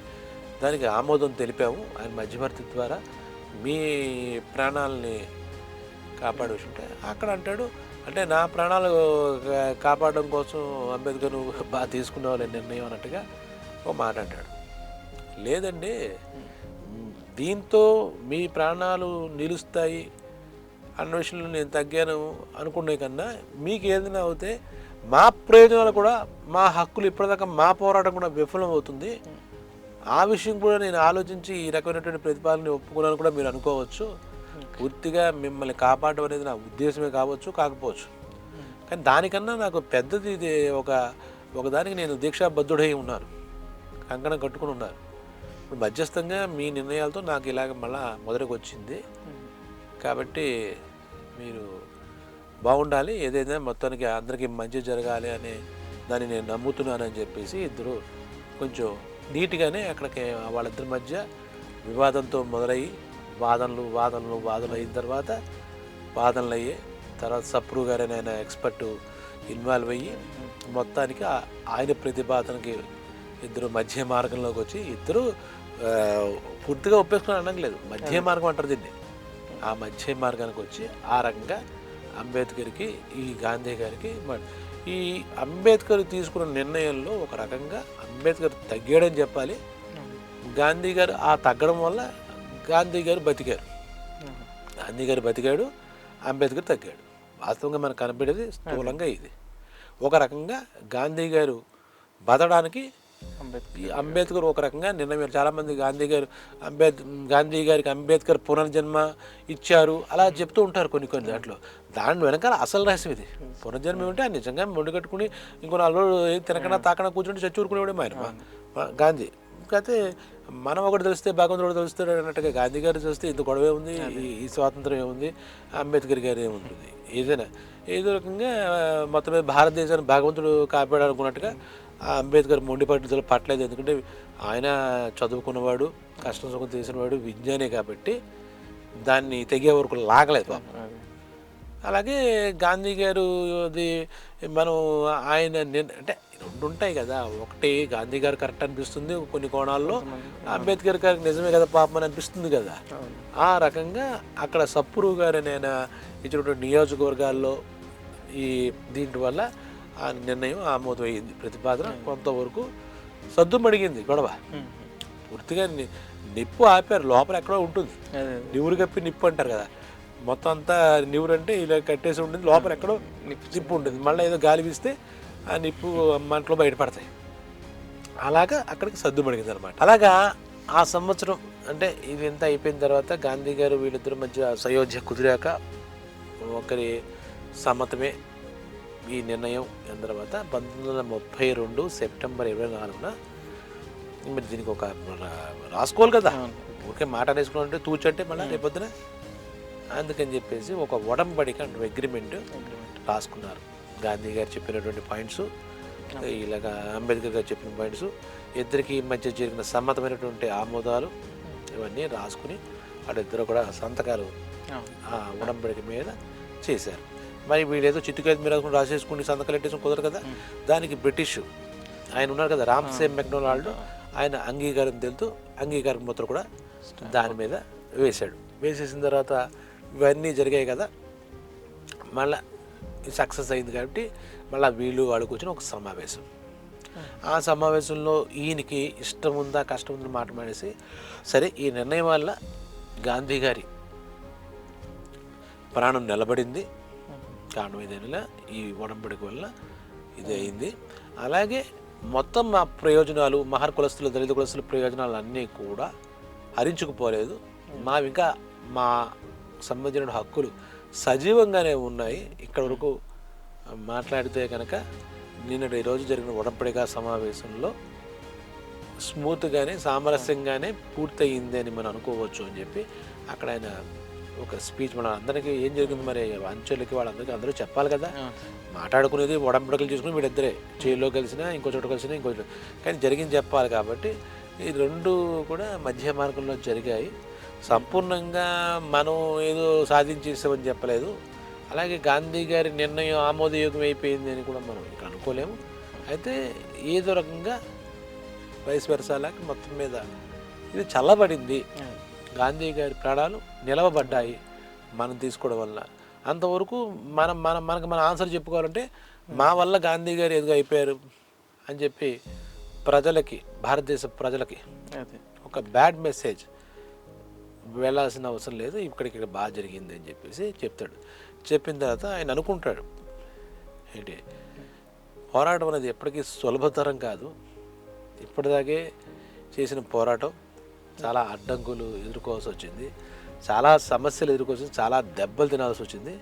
Speaker 1: దానికి ఆమోదం తెలిపాము. ఆయన మధ్యవర్తి ద్వారా మీ ప్రాణాలని కాపాడే విషయం అక్కడ అంటాడు. అంటే నా ప్రాణాలు కాపాడడం కోసం అంబేద్కర్ బాగా తీసుకున్నావు నిర్ణయం అన్నట్టుగా ఒక మాట అంటాడు. లేదండి, దీంతో మీ ప్రాణాలు నిలుస్తాయి అన్న విషయంలో నేను తగ్గాను అనుకునే కన్నా మీకు ఏదైనా అవుతే మా ప్రయోజనాలు కూడా, మా హక్కులు ఇప్పటిదాకా మా పోరాటం కూడా విఫలం అవుతుంది. ఆ విషయం కూడా నేను ఆలోచించి ఈ రకమైనటువంటి ప్రతిపాదనని ఒప్పుకున్నాను కూడా మీరు అనుకోవచ్చు. పూర్తిగా మిమ్మల్ని కాపాడడం అనేది నా ఉద్దేశమే కాకపోవచ్చు. కానీ దానికన్నా నాకు పెద్దది ఇది, ఒకదానికి నేను దీక్షాబద్ధుడై ఉన్నాను, కంకణం కట్టుకుని ఉన్నాను. ఇప్పుడు మధ్యస్థంగా మీ నిర్ణయాలతో నాకు ఇలాగ మళ్ళా మొదటికి వచ్చింది కాబట్టి మీరు బాగుండాలి, ఏదైనా మొత్తానికి అందరికీ మంచి జరగాలి అనే దాన్ని నేను నమ్ముతున్నానని చెప్పేసి ఇద్దరు కొంచెం నీట్గానే అక్కడికి వాళ్ళిద్దరి మధ్య వివాదంతో మొదలయ్యి వాదనలు అయిన తర్వాత సప్రు గారు అని ఆయన ఎక్స్పర్ట్ ఇన్వాల్వ్ అయ్యి మొత్తానికి ఆయన ప్రతిపాదనకి ఇద్దరు మధ్య మార్గంలోకి వచ్చి ఇద్దరు పూర్తిగా ఒప్పేసుకుని అనట్లేదు, మధ్య మార్గం అంటారు దీన్ని. ఆ మధ్య మార్గానికి వచ్చి ఆ రకంగా అంబేద్కర్కి ఈ గాంధీ గారికి ఈ అంబేద్కర్ తీసుకున్న నిర్ణయంలో ఒక రకంగా అంబేద్కర్ తగ్గాడని చెప్పాలి. గాంధీ గారు ఆ తగ్గడం వల్ల గాంధీ గారు బతికాడు, అంబేద్కర్ తగ్గాడు. వాస్తవంగా మనకు కనబడేది స్థూలంగా ఇది. ఒక రకంగా గాంధీ గారు బతడానికి అంబేద్కర్ ఒక రకంగా నిర్ణయం. చాలామంది గాంధీ గారికి అంబేద్కర్ పునర్జన్మ ఇచ్చారు అలా చెప్తూ ఉంటారు కొన్ని దాంట్లో. దాని వెనకాల అసలు రహస్యం ఇది. పునర్జన్మ ఏమంటే ఆయన నిజంగా మొండి కట్టుకుని ఇంకో 4 రోజులు తినకన్నా తాకన్నా కూర్చుంటే చచ్చూరుకునేవాడేమో ఆయన గాంధీ. అయితే మనం ఒకటి తెలిస్తే భగవంతుడు ఒకటి తెలుస్తాడు అన్నట్టుగా గాంధీ గారు చూస్తే ఇంత గొడవే ఉంది, ఈ స్వాతంత్రం ఏముంది, అంబేద్కర్ గారు ఏముంటుంది, ఏదో రకంగా మొత్తం మీద భారతదేశాన్ని భగవంతుడు కాపాడాలనుకున్నట్టుగా అంబేద్కర్ మొండి పట్టుదల పట్టలేదు. ఎందుకంటే ఆయన చదువుకున్నవాడు, కష్టం సుఖం చేసినవాడు, విజ్ఞానే కాబట్టి దాన్ని తెగే వరకు లాగలేదు పాపం. అలాగే గాంధీ గారు మనం ఆయన అంటే రెండు ఉంటాయి కదా. ఒకటి గాంధీ గారు కరెక్ట్ అనిపిస్తుంది కొన్ని కోణాల్లో, అంబేద్కర్ గారికి నిజమే కదా పాపం అని అనిపిస్తుంది కదా. ఆ రకంగా అక్కడ సప్పురు గారు నేను ఇచ్చినటువంటి నియోజకవర్గాల్లో ఈ దీంట్ వల్ల ఆ నిర్ణయం ఆమోదమైంది. ప్రతిపాదన కొంతవరకు సద్దుమడిగింది గొడవ. పూర్తిగా నిప్పు ఆపారు, లోపల ఎక్కడో ఉంటుంది. నివురు కప్పి నిప్పు అంటారు కదా, మొత్తం అంతా నివురు అంటే ఇలా కట్టేసి ఉంటుంది, లోపల ఎక్కడో నిప్పు ఉంటుంది. మళ్ళీ ఏదో గాలి వీస్తే ఆ నిప్పు మంటలో బయటపడతాయి. అలాగా అక్కడికి సర్దుమడిగింది అనమాట. అలాగా ఆ సంవత్సరం అంటే ఇది ఎంత అయిపోయిన తర్వాత గాంధీ గారు వీళ్ళిద్దరి మధ్య సయోధ్య కుదిరాక ఒకరి సమ్మతమే ఈ నిర్ణయం అయిన తర్వాత 1932 సెప్టెంబర్ 24న మీరు దీనికి ఒక రాసుకోవాలి కదా, ఊరికే మాట అనేసుకున్నారంటే తూచంటే మళ్ళీ రేపొద్దున. అందుకని చెప్పేసి ఒక ఒడంబడిక అంటే అగ్రిమెంట్ రాసుకున్నారు. గాంధీ గారు చెప్పినటువంటి పాయింట్స్, ఇలాగా అంబేద్కర్ గారు చెప్పిన పాయింట్స్, ఇద్దరికి మధ్య జరిగిన సమ్మతమైనటువంటి ఆమోదాలు ఇవన్నీ రాసుకుని వాళ్ళిద్దరూ కూడా సంతకాలు ఆ ఒడంబడిక మీద చేశారు. మరి వీడేదో చిత్తుకాయలు మీరు రాసేసుకుని సంతకాలు పెట్టేసుకుని కుదరదు కదా. దానికి బ్రిటిష్ ఆయన ఉన్నారు కదా, రామ్సే మెక్డొనాల్డ్, ఆయన అంగీకారం తెలుతూ అంగీకారం ముద్ర కూడా దాని మీద వేశాడు. వేసేసిన తర్వాత ఇవన్నీ జరిగాయి కదా, మళ్ళీ సక్సెస్ అయింది కాబట్టి మళ్ళీ వీళ్ళు వాళ్ళు కూర్చొని ఒక సమావేశం. ఆ సమావేశంలో ఈయనకి ఇష్టం ఉందా కష్టం ఉందా మాట మానేసి, సరే ఈ నిర్ణయం వల్ల గాంధీ గారి ప్రాణం నిలబడింది, కారణం ఏదైనా ఈ ఒడంబడిక వల్ల ఇది అయింది. అలాగే మొత్తం మా ప్రయోజనాలు, మహర్ కులస్తులు దళిత కులస్తుల ప్రయోజనాలు అన్నీ కూడా హరించుకుపోలేదు. ఇంకా మా సంబంధించిన హక్కులు సజీవంగానే ఉన్నాయి. ఇక్కడ వరకు మాట్లాడితే కనుక నిన్నటి ఈరోజు జరిగిన ఒడంబడిక సమావేశంలో స్మూత్గానే సామరస్యంగానే పూర్తయింది అని మనం అనుకోవచ్చు అని చెప్పి అక్కడ ఆయన ఒక స్పీచ్. మన అందరికీ ఏం జరిగింది మరి అంచెలకి వాళ్ళందరికీ అందరూ చెప్పాలి కదా. మాట్లాడుకునేది ఒడంబడికలు చేసుకుని వీళ్ళిద్దరే జైల్లో కలిసినా ఇంకో చోట కలిసినా ఇంకో చోట, కానీ జరిగింది చెప్పాలి కాబట్టి ఈ రెండు కూడా మధ్య మార్గంలో జరిగాయి. సంపూర్ణంగా మనం ఏదో సాధించేసామని చెప్పలేదు, అలాగే గాంధీ గారి నిర్ణయం ఆమోదయోగ్యం అయిపోయింది అని కూడా మనం ఇక్కడ అనుకోలేము. అయితే ఏదో రకంగా వైస్ వెర్సాలాకి మొత్తం మీద ఇది చల్లబడింది. గాంధీ గారి ప్రాణాలు నిలవబడ్డాయి మనం తీసుకోవడం వల్ల. అంతవరకు మనకు మన ఆన్సర్ చెప్పుకోవాలంటే మా వల్ల గాంధీ గారు ఎదుగు అయిపోయారు అని చెప్పి ప్రజలకి, భారతదేశ ప్రజలకి ఒక బ్యాడ్ మెసేజ్ వెళ్ళాల్సిన అవసరం లేదు, ఇక్కడ బాగా జరిగింది అని చెప్పేసి చెప్తాడు. చెప్పిన తర్వాత ఆయన అనుకుంటాడు, ఏంటి పోరాటం అనేది ఎప్పటికీ సులభతరం కాదు. ఇప్పటిదాకే చేసిన పోరాటం చాలా అడ్డంకులు ఎదుర్కోవాల్సి వచ్చింది, చాలా సమస్యలు ఎదుర్కోవాల్సి వచ్చింది, చాలా దెబ్బలు తినాల్సి వచ్చింది.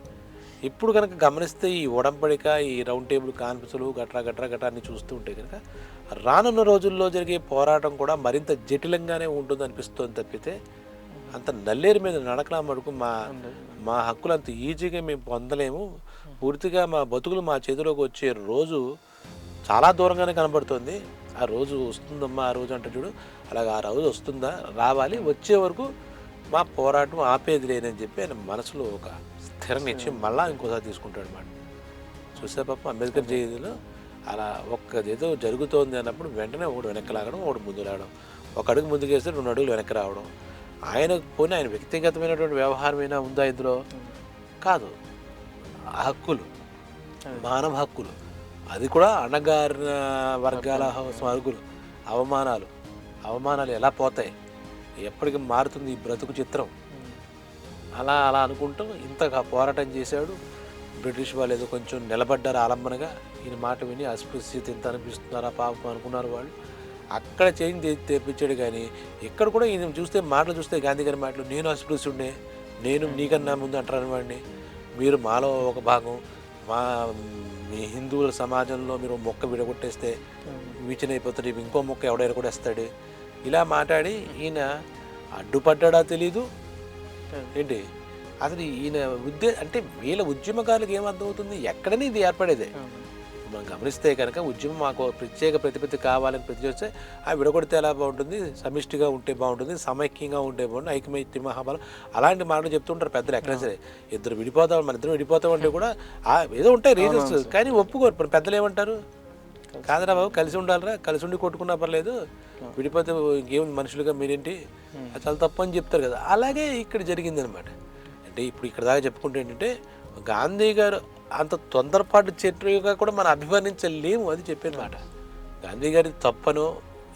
Speaker 1: ఇప్పుడు కనుక గమనిస్తే ఈ ఒడంబడిక, ఈ రౌండ్ టేబుల్ కాన్ఫరెన్సులు గట్రా అన్ని చూస్తూ ఉంటే కనుక రానున్న రోజుల్లో జరిగే పోరాటం కూడా మరింత జటిలంగానే ఉంటుంది అనిపిస్తుంది తప్పితే అంత నల్లేరు మీద నడకలా మడుకు మా హక్కులు అంత ఈజీగా మేము పొందలేము. పూర్తిగా మా బతుకులు మా చేతిలోకి వచ్చే రోజు చాలా దూరంగానే కనబడుతుంది. ఆ రోజు వస్తుందమ్మా, ఆ రోజు అంటే చూడు, అలాగే ఆ రోజు వస్తుందా, రావాలి, వచ్చే వరకు మా పోరాటం ఆపేది లేదని చెప్పి ఆయన మనసులో ఒక స్థిర నిశ్చయం మళ్ళీ ఇంకోసారి తీసుకుంటాడు అన్నమాట. చూసే పాప అంబేద్కర్ జయంతిలో అలా ఒక్కదేదో జరుగుతోంది అన్నప్పుడు వెంటనే ఒకడు వెనక్కి లాగడం, ఒకడు ముందు రావడం, ఒక అడుగు ముందుకు వేస్తే 2 అడుగులు వెనక్కి రావడం. పోనీ ఆయన వ్యక్తిగతమైనటువంటి వ్యవహారమైనా ఉందా ఇందులో? కాదు. హక్కులు, మానవ హక్కులు, అది కూడా అణగారిన వర్గాల హక్కులు, అవమానాలు ఎలా పోతాయి, ఎప్పటికీ మారుతుంది ఈ బ్రతుకు చిత్రం, అలా అనుకుంటూ ఇంతగా పోరాటం చేశాడు. బ్రిటిష్ వాళ్ళు ఏదో కొంచెం నిలబడ్డారు ఆలంబనగా, ఈయన మాట విని అస్పృశ్యత ఇంత అనిపిస్తున్నారా పాపం అనుకున్నారు వాళ్ళు. అక్కడ చేంజ్ తెప్పించాడు. కానీ ఇక్కడ కూడా ఈయన చూస్తే మాటలు చూస్తే గాంధీ గారి మాటలు, నేను అస్పృశ్యుడినే, నేను నీకన్నా ముందు అంటారు వాడిని, మీరు మాలో ఒక భాగం, మీ హిందువుల సమాజంలో మీరు మొక్క విడగొట్టేస్తే విచనైపోతాడు, ఇంకో మొక్క ఎవడైనా కూడా వేస్తాడు, ఇలా మాట్లాడి ఈయన అడ్డుపడ్డా తెలీదు ఏంటి అసలు ఈయన అంటే వీళ్ళ ఉద్యమకారులకు ఏమర్థమవుతుంది, ఎక్కడనే ఇది ఏర్పడేదే. మనం గమనిస్తే కనుక ఉద్యమం మాకు ప్రత్యేక ప్రతిపత్తి కావాలని ప్రతిచేస్తే ఆ విడగొడితే ఎలా బాగుంటుంది, సమిష్టిగా ఉంటే బాగుంటుంది, సమైక్యంగా ఉంటే బాగుంటుంది, ఐక్యమైత్య మహాబలం, అలాంటి మాటలు చెప్తుంటారు పెద్దలు. ఎక్కడైనా సరే ఇద్దరు విడిపోతాం, మన ఇద్దరు విడిపోతామంటే కూడా ఏదో ఉంటాయి రీజన్స్, కానీ ఒప్పుకోరు. పెద్దలు ఏమంటారు, కాదురా బాబు, కలిసి ఉండాలిరా, కలిసి ఉండి కొట్టుకున్నా పర్లేదు, విడిపోతే ఇంకేముంది మనుషులుగా మీరేంటి, అది చాలా తప్పు అని చెప్తారు కదా. అలాగే ఇక్కడ జరిగింది అనమాట. అంటే ఇప్పుడు ఇక్కడ దాకా చెప్పుకుంటే ఏంటంటే, గాంధీ గారు అంత తొందరపాటు చర్యగా కూడా మనం అభివర్ణించలేము, అది చెప్పేది మాట. గాంధీ గారి తప్పనో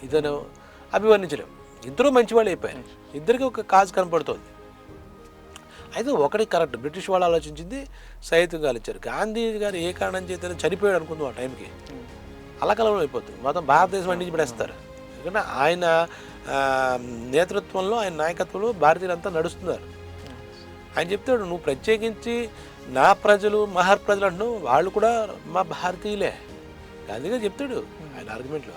Speaker 1: ఇదనో అభివర్ణించలేము. ఇద్దరూ మంచివాళ్ళు అయిపోయారు, ఇద్దరికి ఒక కాజ్ కనపడుతోంది. అయితే ఒకటి కరెక్ట్, బ్రిటిష్ వాళ్ళు ఆలోచించింది సైతం గాలిచ్చారు. గాంధీ గారు ఏ కారణం చేత చనిపోయాడు అనుకుందాం ఆ టైంకి, అలకలం అయిపోతుంది, మొత్తం భారతదేశం అన్ని పడేస్తారు. ఎందుకంటే ఆయన నేతృత్వంలో, ఆయన నాయకత్వంలో భారతీయులంతా నడుస్తున్నారు. ఆయన చెప్తాడు, నువ్వు ప్రత్యేకించి నా ప్రజలు మహర్ ప్రజలు అంటున్నావు, వాళ్ళు కూడా మా భారతీయులే. గాంధీ గారు చెప్తాడు ఆయన ఆర్గ్యుమెంట్లో,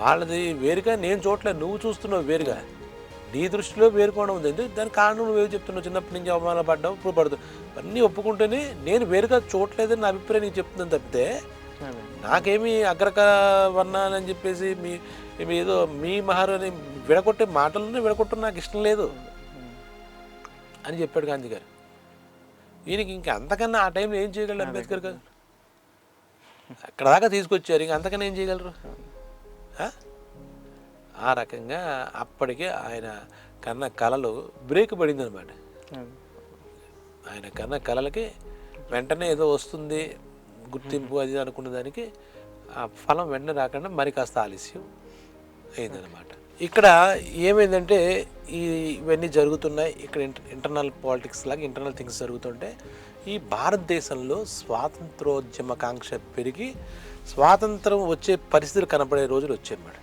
Speaker 1: వాళ్ళది వేరుగా నేను చూడలేదు, నువ్వు చూస్తున్నావు వేరుగా, నీ దృష్టిలో వేరుకోవడం ఉంది, ఎందుకు దానికి కారణం నువ్వేవి చెప్తున్నావు, చిన్నప్పటి నుంచి అవమానం పడ్డావు, ఇప్పుడు పడుతుంది, అన్నీ ఒప్పుకుంటేనే నేను వేరుగా చూడలేదని నా అభిప్రాయం నీకు చెప్తుందని తప్పితే నాకేమీ అగ్రక వర్ణాలని చెప్పేసి మీ ఏదో మీ మహారాని విడగొట్టే మాటలను విడగొట్టడం నాకు ఇష్టం లేదు అని చెప్పాడు గాంధీ గారు. ఈయనకి ఇంక అంతకన్నా ఆ టైంలో ఏం చేయగలరు అంబేద్కర్ గారు, అక్కడ దాకా తీసుకొచ్చారు, ఇంక అంతకన్నా ఏం చేయగలరు. ఆ రకంగా అప్పటికే ఆయన కన్న కళలు బ్రేక్ పడింది అనమాట. ఆయన కన్న కళలకి వెంటనే ఏదో వస్తుంది గుర్తింపు అది అనుకున్న దానికి ఆ ఫలం వెంటనే రాకుండా మరి కాస్త ఆలస్యం అయిందనమాట. ఇక్కడ ఏమైందంటే ఇవన్నీ జరుగుతున్నాయి, ఇక్కడ ఇంటర్నల్ పాలిటిక్స్ లాగా ఇంటర్నల్ థింగ్స్ జరుగుతుంటే ఈ భారతదేశంలో స్వాతంత్రోద్యమకాంక్ష పెరిగి స్వాతంత్రం వచ్చే పరిస్థితులు కనపడే రోజులు వచ్చాయన్నమాట.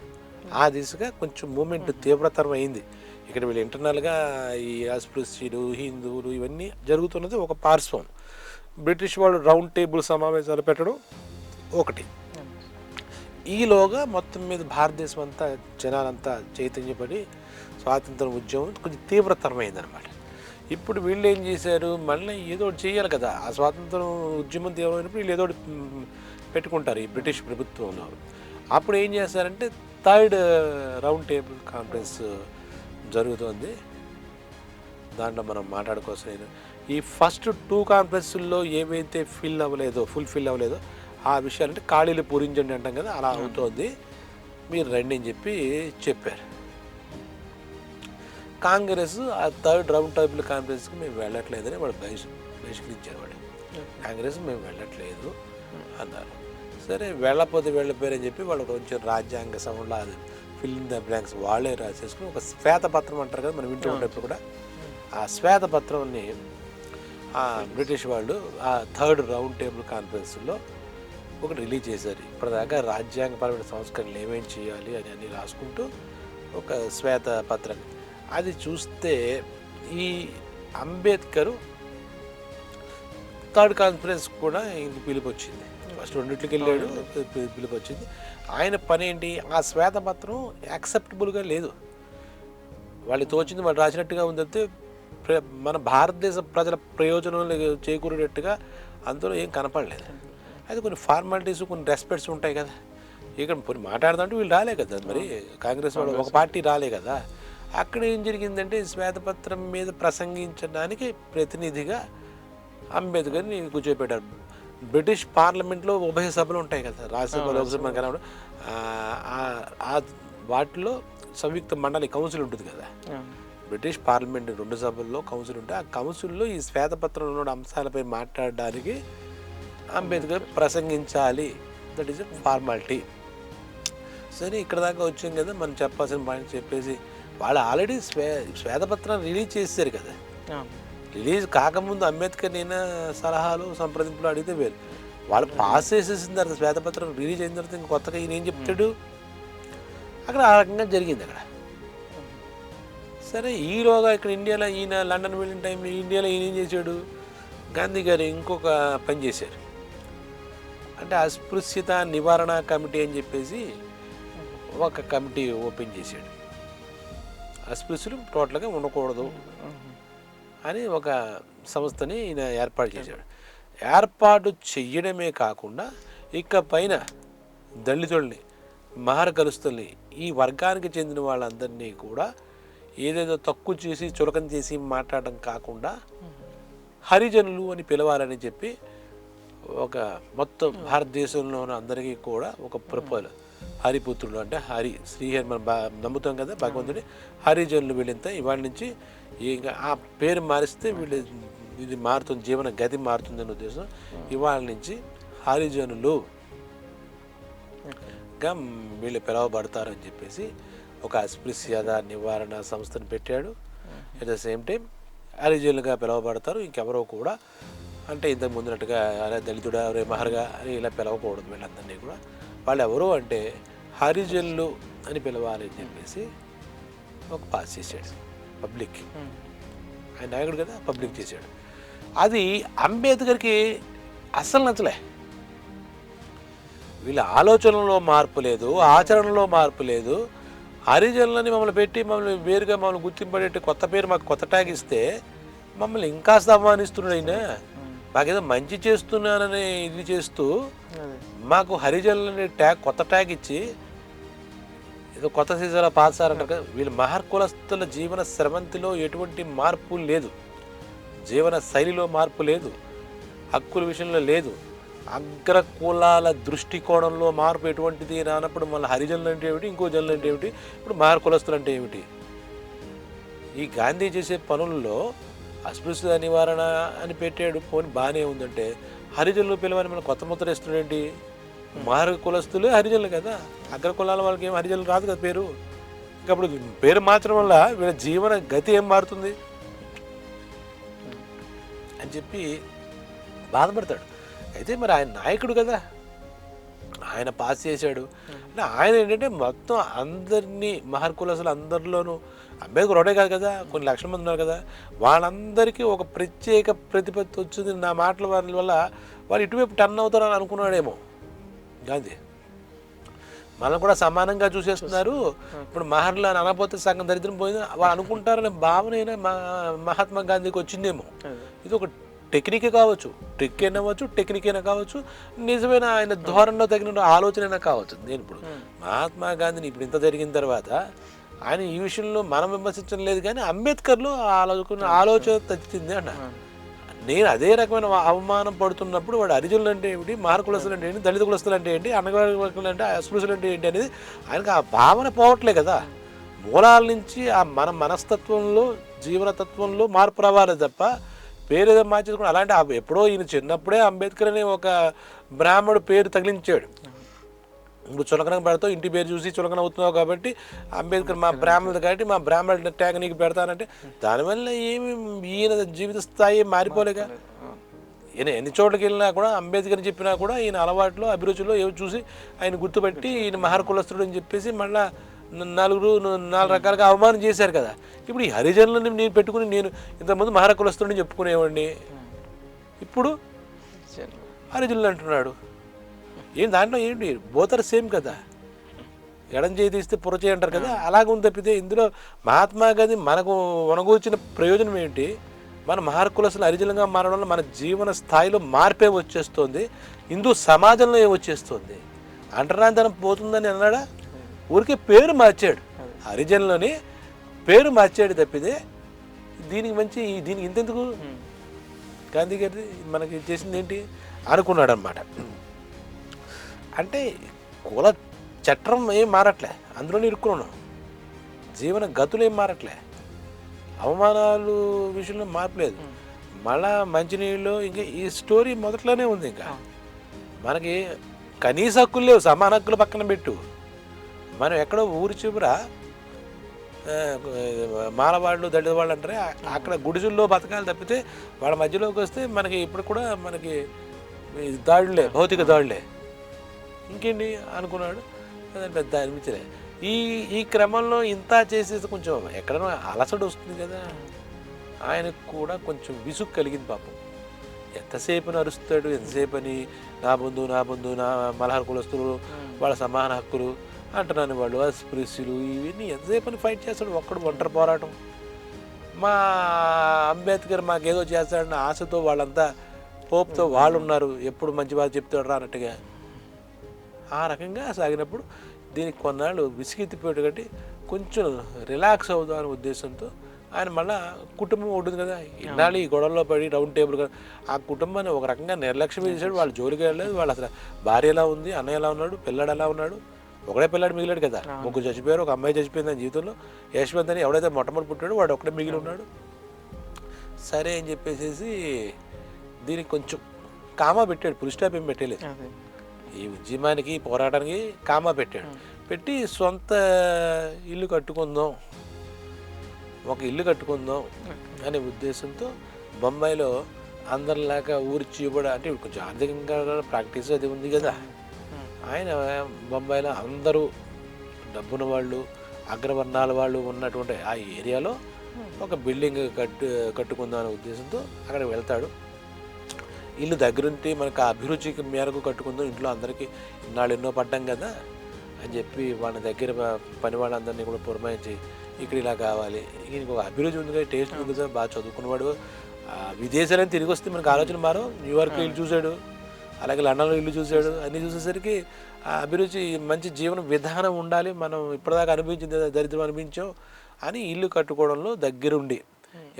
Speaker 1: ఆ దిశగా కొంచెం మూమెంట్ తీవ్రతరం అయింది. ఇక్కడ వీళ్ళు ఇంటర్నల్గా ఈ అస్పృశ్యులు, హిందువులు ఇవన్నీ జరుగుతున్నది ఒక పార్శ్వం. బ్రిటిష్ వాళ్ళు రౌండ్ టేబుల్ సమావేశాలు పెట్టడం ఒకటి. ఈలోగా మొత్తం మీద భారతదేశం అంతా జనాలంతా చైతన్యపడి స్వాతంత్ర ఉద్యమం కొంచెం తీవ్రతరమైందనమాట. ఇప్పుడు వీళ్ళు ఏం చేశారు, మళ్ళీ ఏదో ఒకటి చేయాలి కదా, ఆ స్వాతంత్రం ఉద్యమం తీవ్రమైనప్పుడు వీళ్ళు ఏదో ఒకటి పెట్టుకుంటారు ఈ బ్రిటిష్ ప్రభుత్వంలో. అప్పుడు ఏం చేస్తారంటే థర్డ్ రౌండ్ టేబుల్ కాన్ఫరెన్స్ జరుగుతుంది. దాంట్లో మనం మాట్లాడుకోసం ఈ ఫస్ట్ 2 కాన్ఫరెన్స్ల్లో ఏవైతే ఫుల్ఫిల్ అవ్వలేదో ఆ విషయాలంటే ఖాళీలు పూరించండి అంటాం కదా, అలా అవుతుంది, మీరు రండి అని చెప్పారు. కాంగ్రెస్ ఆ థర్డ్ రౌండ్ టేబుల్ కాన్ఫరెన్స్కి మేము వెళ్ళట్లేదని వాడు బహిష్కరించారు. వాడు కాంగ్రెస్ మేము వెళ్ళట్లేదు అన్నారు. సరే వెళ్ళపోతే వెళ్ళిపోయారని చెప్పి వాళ్ళు కొంచెం రాజ్యాంగ సభలో ఫిల్ ఇన్ ద బ్లాంక్స్ వాళ్ళే రాసేసుకుని ఒక శ్వేతపత్రం అంటారు కదా మనం వింటూ ఉన్నప్పుడు కూడా, ఆ శ్వేతపత్రాన్ని ఆ బ్రిటిష్ వాళ్ళు ఆ థర్డ్ రౌండ్ టేబుల్ కాన్ఫరెన్స్లో ఒకటి రిలీజ్ చేశారు. ఇప్పటిదాకా రాజ్యాంగపరమైన సంస్కరణలు ఏమేమి చేయాలి అని అన్ని రాసుకుంటూ ఒక శ్వేతపత్రాన్ని అది చూస్తే ఈ అంబేద్కర్ థర్డ్ కాన్ఫరెన్స్ కూడా పిలుపు వచ్చింది. ఫస్ట్ రెండింటికి వెళ్ళాడు, పిలుపు వచ్చింది. ఆయన పని ఏంటి, ఆ శ్వేతపత్రం యాక్సెప్టబుల్గా లేదు, వాళ్ళు తోచింది వాళ్ళు రాసినట్టుగా ఉందంటే మన భారతదేశ ప్రజల ప్రయోజనం చేకూరేటట్టుగా అందులో ఏం కనపడలేదు. అయితే కొన్ని ఫార్మాలిటీస్ కొన్ని రెస్పెక్ట్స్ ఉంటాయి కదా, ఇక్కడ కొన్ని మాట్లాడుతుంటే వీళ్ళు రాలే కదా, మరి కాంగ్రెస్ వాళ్ళు ఒక పార్టీ రాలే కదా. అక్కడ ఏం జరిగిందంటే శ్వేతపత్రం మీద ప్రసంగించడానికి ప్రతినిధిగా అంబేద్కర్ని కూర్చోపెట్టారు. బ్రిటిష్ పార్లమెంట్లో ఉభయ సభలు ఉంటాయి కదా, రాజ్యసభ లోక్సభ కనబడి వాటిలో సంయుక్త మండలి కౌన్సిల్ ఉంటుంది కదా. బ్రిటిష్ పార్లమెంట్ 2 సభల్లో కౌన్సిల్ ఉంటే ఆ కౌన్సిల్లో ఈ శ్వేతపత్రంలో అంశాలపై మాట్లాడడానికి అంబేద్కర్ ప్రసంగించాలి, దట్ ఈస్ ఎ ఫార్మాలిటీ. సరే ఇక్కడ దాకా వచ్చాం కదా, మనం చెప్పాల్సిన పాయింట్ చెప్పేసి వాళ్ళు ఆల్రెడీ శ్వేతపత్రాన్ని రిలీజ్ చేశారు కదా. రిలీజ్ కాకముందు అంబేద్కర్ నేను సలహాలు సంప్రదింపులు అడిగితే వేరు, వాళ్ళు పాస్ చేసేసిన తర్వాత శ్వేతపత్రం రిలీజ్ అయిన తర్వాత ఇంక కొత్తగా ఈయన ఏం చెప్తాడు, అక్కడ ఆ రకంగా జరిగింది అక్కడ. సరే ఈలోగా ఇక్కడ ఇండియాలో ఈయన లండన్ వెళ్ళిన టైంలో ఇండియాలో ఈయన ఏం చేశాడు, గాంధీ గారు ఇంకొక పని చేశారు. అంటే అస్పృశ్యత నివారణ కమిటీ అని చెప్పేసి ఒక కమిటీ ఓపెన్ చేశాడు. అస్పృశ్యులు టోటల్గా ఉండకూడదు అని ఒక సంస్థని ఈయన ఏర్పాటు చేశాడు. ఏర్పాటు చెయ్యడమే కాకుండా ఇక పైన దళితుల్ని, మహర్గలుస్తుల్ని, ఈ వర్గానికి చెందిన వాళ్ళందరినీ కూడా ఏదేదో తక్కువ చేసి చులకన చేసి మాట్లాడడం కాకుండా హరిజనులు అని పిలవాలని చెప్పి ఒక మొత్తం భారతదేశంలో ఉన్న అందరికీ కూడా ఒక ప్రపోజల్, హరిపుత్రుడు అంటే హరి శ్రీహరి మనం నమ్ముతాం కదా భగవంతుడి, హరిజనులు వీళ్ళంతా ఇవాళ నుంచి ఇంకా ఆ పేరు మారిస్తే వీళ్ళు ఇది మారుతుంది, జీవన గతి మారుతుందనే ఉద్దేశం. ఇవాళ నుంచి హరిజనులుగా వీళ్ళు పిలువబడతారని చెప్పేసి ఒక అస్పృశ్యత నివారణ సంస్థను పెట్టాడు. అట్ ద సేమ్ టైం హరిజనులుగా పిలువబడతారు. ఇంకెవరో కూడా అంటే ఇంతకు ముందున్నట్టుగా అరే దళితుడా అరే మహర్గా అని ఇలా పిలవకూడదు. వీళ్ళందరినీ కూడా వాళ్ళు ఎవరు అంటే హరిజనులు అని పిలవాలి అని చెప్పేసి ఒక పాస్ చేశాడు పబ్లిక్. ఆయన నాయకుడు కదా, పబ్లిక్ చేశాడు. అది అంబేద్కర్కి అస్సలు నచ్చలే. వీళ్ళ ఆలోచనలో మార్పు లేదు, ఆచరణలో మార్పు లేదు. హరిజనులని మమ్మల్ని పెట్టి మమ్మల్ని వేరుగా మమ్మల్ని గుర్తింపడేట్టు కొత్త పేరు మాకు కొత్త ట్యాగ్ ఇస్తే మమ్మల్ని ఇంకాస్త అవమానిస్తున్నాడు ఆయన. మాకేదో మంచి చేస్తున్నానని ఇది చేస్తూ మాకు హరిజనులని ట్యాగ్ కొత్త ట్యాగ్ ఇచ్చి ఏదో కొత్త సీజన్లో పాస్ అంటారు కదా. వీళ్ళు మహర్ కులస్తుల జీవన స్రవంతిలో ఎటువంటి మార్పు లేదు, జీవన శైలిలో మార్పు లేదు, హక్కుల విషయంలో లేదు, అగ్ర కులాల దృష్టికోణంలో మార్పు ఎటువంటిది రానప్పుడు మళ్ళీ హరిజనులు అంటే ఏమిటి, ఇంకో జనులు అంటే ఏమిటి, ఇప్పుడు మహర్ కులస్తులు అంటే ఏమిటి? ఈ గాంధీ చేసే పనుల్లో అస్పృశ్యత నివారణ అని పెట్టాడు, పోనీ బాగానే ఉందంటే హరిజనులు పిలవని మన కొత్త ముద్ర ఇస్తున్నాడేంటి? మహర్ కులస్తులే హరిజనులు కదా, అగ్ర కులాల వాళ్ళకి ఏం హరిజనులు రాదు కదా పేరు. ఇంకప్పుడు పేరు మార్చడం వల్ల వీళ్ళ జీవన గతి ఏం మారుతుంది అని చెప్పి బాధపడతాడు. అయితే మరి ఆయన నాయకుడు కదా, ఆయన పాస్ చేశాడు అంటే ఆయన ఏంటంటే మొత్తం అందరినీ మహర్ కులస్తులు అందరిలోనూ అంబేద్కర్ ఒకటే కాదు కదా, కొన్ని లక్షల మంది ఉన్నారు కదా, వాళ్ళందరికీ ఒక ప్రత్యేక ప్రతిపత్తి వచ్చింది నా మాటల వల్ల వాళ్ళు ఇటువైపు టర్న్ అవుతారని అనుకున్నాడేమో గాంధీ. మనం కూడా సమానంగా చూసేస్తున్నారు, ఇప్పుడు మహర్లు అని అనకపోతే సగం దరిద్రం పోయింది వాళ్ళు అనుకుంటారనే భావన అయినా మహాత్మా గాంధీకి వచ్చిందేమో. ఇది ఒక టెక్నిక్ కావచ్చు, ట్రిక్ అయినా కావచ్చు, టెక్నిక్ అయినా కావచ్చు, నిజమైన ఆయన ధోరణిలో తగిన ఆలోచన అయినా కావచ్చు. నేను ఇప్పుడు మహాత్మా గాంధీని ఇప్పుడు ఇంత జరిగిన తర్వాత ఆయన ఈ విషయంలో మనం విమర్శించడం లేదు, కానీ అంబేద్కర్లో ఆలోచన తగ్గింది అన్న. నేను అదే రకమైన అవమానం పడుతున్నప్పుడు వాడు హరిజనులు అంటే ఏమిటి, మహర్ కులస్తులు అంటే ఏంటి, దళిత కులస్తులు అంటే ఏంటి, అన్నగారులు అంటే అస్పృశ్యులు అంటే ఏంటి అనేది ఆయనకు ఆ భావన పోవట్లే కదా. మూలాల నుంచి ఆ మన మనస్తత్వంలో జీవనతత్వంలో మార్పు రావాలి తప్ప పేరు మార్చేసుకుని అలాంటి ఎప్పుడో ఈయన చిన్నప్పుడే అంబేద్కర్ అనే ఒక బ్రాహ్మణుడు పేరు తగిలించాడు. ఇప్పుడు చులకన పెడతావు, ఇంటి పేరు చూసి చులకన అవుతున్నావు కాబట్టి అంబేద్కర్ మా బ్రాహ్మణుడు కాబట్టి మా బ్రాహ్మణుడు ట్యాగ్ నీకు పెడతానంటే దానివల్ల ఏమి ఈయన జీవిత స్థాయి మారిపోలేక. ఈయన ఎన్ని చోట్లకి వెళ్ళినా కూడా అంబేద్కర్ చెప్పినా కూడా ఈయన అలవాట్లో అభిరుచిలో ఏవి చూసి ఆయన గుర్తుపెట్టి ఈయన మహర్ కులస్తుడు అని చెప్పేసి మళ్ళీ నాలుగు రకాలుగా అవమానం చేశారు కదా. ఇప్పుడు ఈ హరిజనులని నేను పెట్టుకుని నేను ఇంతకుముందు మహర్ కులస్తుడిని చెప్పుకునేవాడిని, ఇప్పుడు హరిజనులు అంటున్నాడు. ఏం దాంట్లో ఏంటి బోతర్ సేమ్ కదా, ఎడం చేయి తీస్తే పొర చేయి అంటారు కదా, అలాగే ఉంది తప్పితే ఇందులో మహాత్మా గాంధీ మనకు వనగూర్చిన ప్రయోజనం ఏంటి? మన మహర్ కులస్తులు హరిజనులుగా మారడం వల్ల మన జీవన స్థాయిలో మార్పే వచ్చేస్తుంది, హిందూ సమాజంలో ఏమొచ్చేస్తుంది, అంటరాంతరం పోతుందని అన్నాడా? ఊరికే పేరు మార్చాడు, హరిజనులని పేరు మార్చాడు తప్పితే దీనికి దీనికి ఇంతెందుకు గాంధీ గారి మనకి చేసింది ఏంటి అనుకున్నాడు అనమాట. అంటే కుల చట్టం ఏం మారట్లే, అందులోనే ఇరుక్కున్నాం, జీవన గతులు ఏం మారట్లే, అవమానాలు విషయంలో మార్పలేదు. మళ్ళా మంచినీళ్ళు ఇంకా ఈ స్టోరీ మొదట్లోనే ఉంది. ఇంకా మనకి కనీస హక్కులు లేవు, సమాన హక్కులు పక్కన పెట్టు. మనం ఎక్కడో ఊరి చివర మాలవాళ్ళు దళిత వాళ్ళు అంటారే అక్కడ గుడిసెల్లో బతకాలి తప్పితే వాళ్ళ మధ్యలోకి వస్తే మనకి ఇప్పుడు కూడా మనకి దాడులే, భౌతిక దాడులే, ఇంకేంటి అనుకున్నాడు. పెద్ద అనిపించలే. ఈ క్రమంలో ఇంత చేసేసి కొంచెం ఎక్కడైనా అలసట వస్తుంది కదా, ఆయనకు కూడా కొంచెం విసుగు కలిగింది పాపం. ఎంతసేపు అరుస్తాడు, ఎంతసేపు అని నా బంధువు నా మలహార్ కులస్తులు వాళ్ళ సమాన హక్కులు అంటున్నాను, వాళ్ళు అస్పృశ్యులు ఇవన్నీ ఎంతసేపు అని ఫైట్ చేస్తాడు, ఒక్కడు ఒంటరి పోరాటం. మా అంబేద్కర్ మాకేదో చేస్తాడన్న ఆశతో వాళ్ళంతా పోపుతో వాళ్ళు ఉన్నారు, ఎప్పుడు మంచి బాగా చెప్తాడు రా అన్నట్టుగా. ఆ రకంగా సాగినప్పుడు దీనికి కొన్నాళ్ళు విసిగెత్తిపోయాడు కాబట్టి కొంచెం రిలాక్స్ అవుదాం అనే ఉద్దేశంతో ఆయన మళ్ళీ కుటుంబం ఉంటుంది కదా, ఇన్నాళ్ళు ఈ గొడవల్లో పడి రౌండ్ టేబుల్ ఆ కుటుంబాన్ని ఒక రకంగా నిర్లక్ష్యం చేశాడు. వాళ్ళు జోలికి వెళ్ళలేదు. వాళ్ళు అసలు భార్య ఎలా ఉంది, అన్నయ్య ఎలా ఉన్నాడు, పిల్లాడు ఎలా ఉన్నాడు, ఒకడే పిల్లాడు మిగిలాడు కదా, ముగ్గురు చచ్చిపోయారు, ఒక అమ్మాయి చచ్చిపోయింది అని జీవితంలో. యశ్వంత్ అని ఎవడైతే మొట్టమొదటి పుట్టాడో వాడు ఒకడే మిగిలి ఉన్నాడు. సరే అని చెప్పేసి దీనికి కొంచెం కామా పెట్టాడు, పులి స్టాప్ ఏం పెట్టలేదు. ఈ ఉద్యమానికి పోరాటానికి కామా పెట్టాడు. పెట్టి సొంత ఇల్లు కట్టుకుందాం, ఒక ఇల్లు కట్టుకుందాం అనే ఉద్దేశంతో బొంబాయిలో అందరిలాగా ఊరి చీబడ అంటే కొంచెం ఆర్థికంగా ప్రాక్టీస్ అది ఉంది కదా, ఆయన బొంబాయిలో అందరూ డబ్బున్న వాళ్ళు అగ్రవర్ణాల వాళ్ళు ఉన్నటువంటి ఆ ఏరియాలో ఒక బిల్డింగ్ కట్టుకుందాం అనే ఉద్దేశంతో అక్కడికి వెళ్తాడు. ఇల్లు దగ్గరుంటే మనకు ఆ అభిరుచికి మేరకు కట్టుకుందాం, ఇంట్లో అందరికీ ఇన్నాళ్ళు ఎన్నో పడ్డాం కదా అని చెప్పి వాళ్ళ దగ్గర పని వాళ్ళందరినీ కూడా పురమాయించి ఇక్కడ ఇలా కావాలి, ఈయనకి ఒక అభిరుచి ఉంది కదా, టేస్ట్ ఉంది కదా, బాగా చదువుకున్నవాడు, విదేశాలని తిరిగి వస్తే మనకు ఆలోచన మారో. న్యూయార్క్ ఇల్లు చూశాడు, అలాగే లండన్లో ఇల్లు చూశాడు. అన్నీ చూసేసరికి ఆ అభిరుచి మంచి జీవన విధానం ఉండాలి, మనం ఇప్పటిదాకా అనిపించింది దరిద్రం అనిపించాం అని ఇల్లు కట్టుకోవడంలో దగ్గరుండి,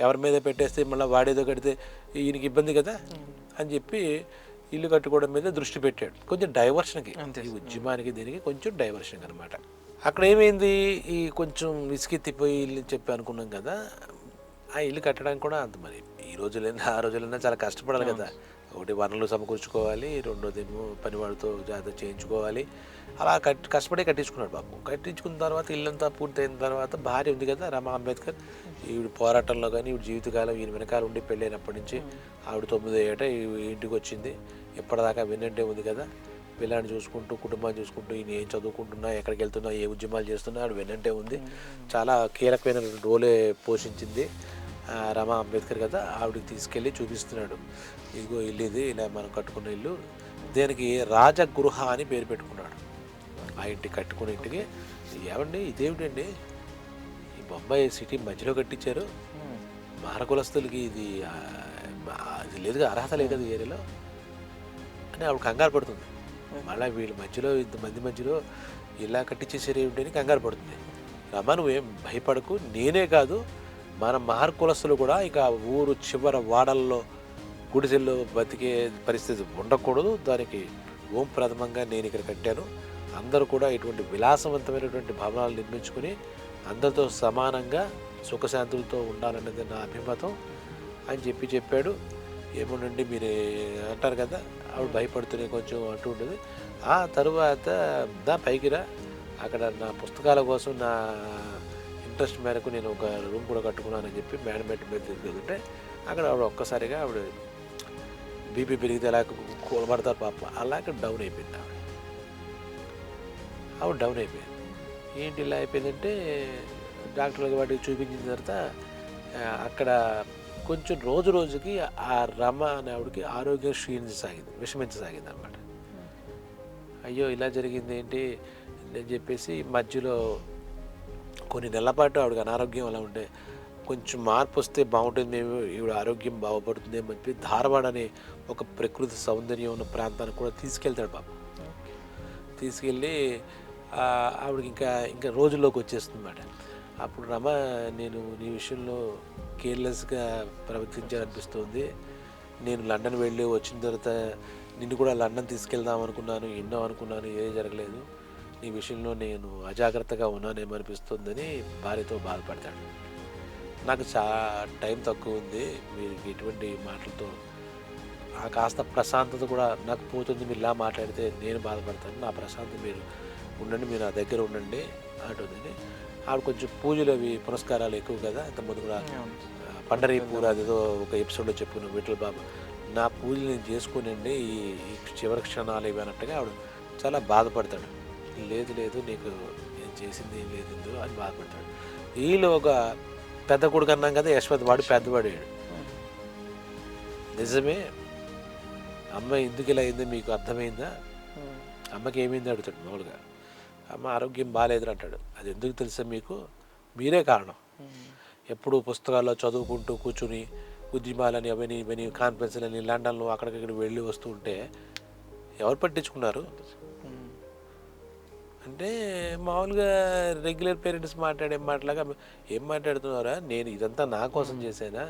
Speaker 1: ఎవరి మీద పెట్టేస్తే మళ్ళీ వాడేదో కడితే ఈయనకి ఇబ్బంది కదా అని చెప్పి ఇల్లు కట్టుకోవడం మీద దృష్టి పెట్టాడు. కొంచెం డైవర్షన్కి, ఈ ఉద్యమానికి దీనికి కొంచెం డైవర్షన్ అనమాట. అక్కడ ఏమైంది, ఈ కొంచెం విసిగెత్తిపోయి ఇల్లు చెప్పి అనుకున్నాం కదా, ఆ ఇల్లు కట్టడానికి కూడా అంత మరి ఈ రోజులైనా ఆ రోజులైనా చాలా కష్టపడాలి కదా. ఒకటి వనరులు సమకూర్చుకోవాలి, రెండోదేమో పనివాడితో జాగ్రత్త చేయించుకోవాలి. అలా కష్టపడి కట్టించుకున్నాడు బాబు. కట్టించుకున్న తర్వాత ఇల్లంతా పూర్తయిన తర్వాత భార్య ఉంది కదా రమా అంబేద్కర్, ఈవిడ పోరాటంలో కానీ ఈవిడ జీవితకాలం ఈయన వెనకాల ఉండి పెళ్ళైనప్పటి నుంచి ఆవిడ 9 ఏట ఇంటికి వచ్చింది. ఎప్పటిదాకా వినంటే ఉంది కదా, పిల్లాన్ని చూసుకుంటూ కుటుంబాన్ని చూసుకుంటూ ఈయన ఏం చదువుకుంటున్నా, ఎక్కడికి వెళ్తున్నా, ఏ ఉద్యమాలు చేస్తున్నా ఆవిడ వినంటే ఉంది. చాలా కీలకమైన రోలే పోషించింది రమా అంబేద్కర్ కదా. ఆవిడకి తీసుకెళ్ళి చూపిస్తున్నాడు, ఇదిగో ఇల్లు ఇది, ఇలా మనం కట్టుకున్న ఇల్లు, దీనికి రాజగృహ అని పేరు పెట్టుకున్నాడు. ఆ ఇంటి కట్టుకున్న ఇంటికి ఏమండి ఇదేమిటండి, ఈ బొంబాయి సిటీ మధ్యలో కట్టించారు, మహాకులస్తులకి ఇది లేదుగా, అర్హత లేదు కదా ఏరియాలో అని ఆవిడ కంగారు పడుతుంది. మళ్ళీ వీళ్ళ మధ్యలో ఇంతమంది మధ్యలో ఇలా కట్టించేసారు ఏమిటని కంగారు పడుతుంది. రమా నువ్వేం భయపడకు, నేనే కాదు మన మహాకులస్తులు కూడా ఇక ఊరు చివర వాడల్లో గుడిసెల్లో బతికే పరిస్థితి ఉండకూడదు, దానికి ఓం ప్రథమంగా నేను ఇక్కడ కట్టాను, అందరూ కూడా ఇటువంటి విలాసవంతమైనటువంటి భవనాలు నిర్మించుకుని అందరితో సమానంగా సుఖశాంతులతో ఉండాలన్నది నా అభిమతం అని చెప్పాడు. ఏమోనండి మీరు అంటారు కదా, ఆవిడ భయపడుతూనే కొంచెం అంటూ ఉంటుంది. ఆ తరువాత పైకి రా, అక్కడ నా పుస్తకాల కోసం నా ఇంట్రెస్ట్ మేరకు నేను ఒక రూమ్ కూడా కట్టుకున్నానని చెప్పి మేడమెట్ మీద తిరుగుతుంటే అక్కడ ఆవిడ ఒక్కసారిగా ఆవిడ బీపీ పెరిగితే ఎలా కూలబడతారు పాప, అలాగే డౌన్ అయిపోయింది. ఆవిడ డౌన్ అయిపోయింది. ఏంటి ఇలా అయిపోయిందంటే డాక్టర్లకి వాటికి చూపించిన తర్వాత అక్కడ కొంచెం రోజు రోజుకి ఆ రమ అనే ఆవిడకి ఆరోగ్యం విషమించసాగింది అనమాట. అయ్యో ఇలా జరిగింది ఏంటి అని చెప్పేసి మధ్యలో కొన్ని నెలల పాటు ఆవిడకి అనారోగ్యం అలా ఉంటే కొంచెం మార్పు వస్తే బాగుంటుంది, ఈవిడ ఆరోగ్యం బాగుపడుతుందేమో అని చెప్పి ధారవాడ అనే ఒక ప్రకృతి సౌందర్యం ఉన్న ప్రాంతానికి కూడా తీసుకెళ్తాడు బాబు. తీసుకెళ్ళి ఆవిడకి ఇంకా రోజుల్లోకి వచ్చేస్తుంది అన్నమాట. అప్పుడు రమ, నేను నీ విషయంలో కేర్లెస్గా ప్రవర్తించాలనిపిస్తుంది, నేను లండన్ వెళ్ళి వచ్చిన తర్వాత నిన్ను కూడా లండన్ తీసుకెళ్దాం అనుకున్నాను, ఎన్నో అనుకున్నాను, ఏది జరగలేదు, నీ విషయంలో నేను అజాగ్రత్తగా ఉన్నానేమో అనిపిస్తుందని భార్యతో బాధపడతాడు. నాకు చాలా టైం తక్కువ ఉంది, మీరు ఎటువంటి మాటలతో ఆ కాస్త ప్రశాంతత కూడా నాకు పోతుంది, మీరు ఇలా మాట్లాడితే నేను బాధపడతాను, నా ప్రశాంతత మీరు ఉండండి, మీరు నా దగ్గర ఉండండి అంటుందని. ఆవిడ కొంచెం పూజలు అవి పురస్కారాలు ఎక్కువ కదా, ఇంతకుముందు కూడా పండరీపూర్ అదేదో ఒక ఎపిసోడ్లో చెప్పుకున్నాను, విఠల్ బాబా నా పూజలు నేను చేసుకోనండి ఈ చివరి క్షణాలు ఇవి అన్నట్టుగా ఆవిడ చాలా బాధపడతాడు. లేదు నీకు నేను చేసింది ఏం లేదు అని బాధపడతాడు. వీళ్ళు ఒక పెద్ద కొడుకు అన్నాం కదా, యశ్వంత్ వాడు పెద్దవాడాడు. నిజమే, అమ్మ ఎందుకు ఇలా అయిందో మీకు అర్థమైందా, అమ్మకి ఏమైంది అడుగుతాడు. మామూలుగా అమ్మ ఆరోగ్యం బాగాలేదు అంటాడు. అది ఎందుకు తెలుసా మీకు, మీరే కారణం. ఎప్పుడు పుస్తకాల్లో చదువుకుంటూ కూర్చుని ఉద్యమాలని అవన్నీ కాన్ఫరెన్స్లని లండన్లో అక్కడికక్కడ వెళ్ళి వస్తూ ఉంటే ఎవరు పట్టించుకున్నారు అంటే మామూలుగా రెగ్యులర్ పేరెంట్స్ మాట్లాడే మాటలాగా ఏం మాట్లాడుతున్నారా, నేను ఇదంతా నా కోసం చేశానా,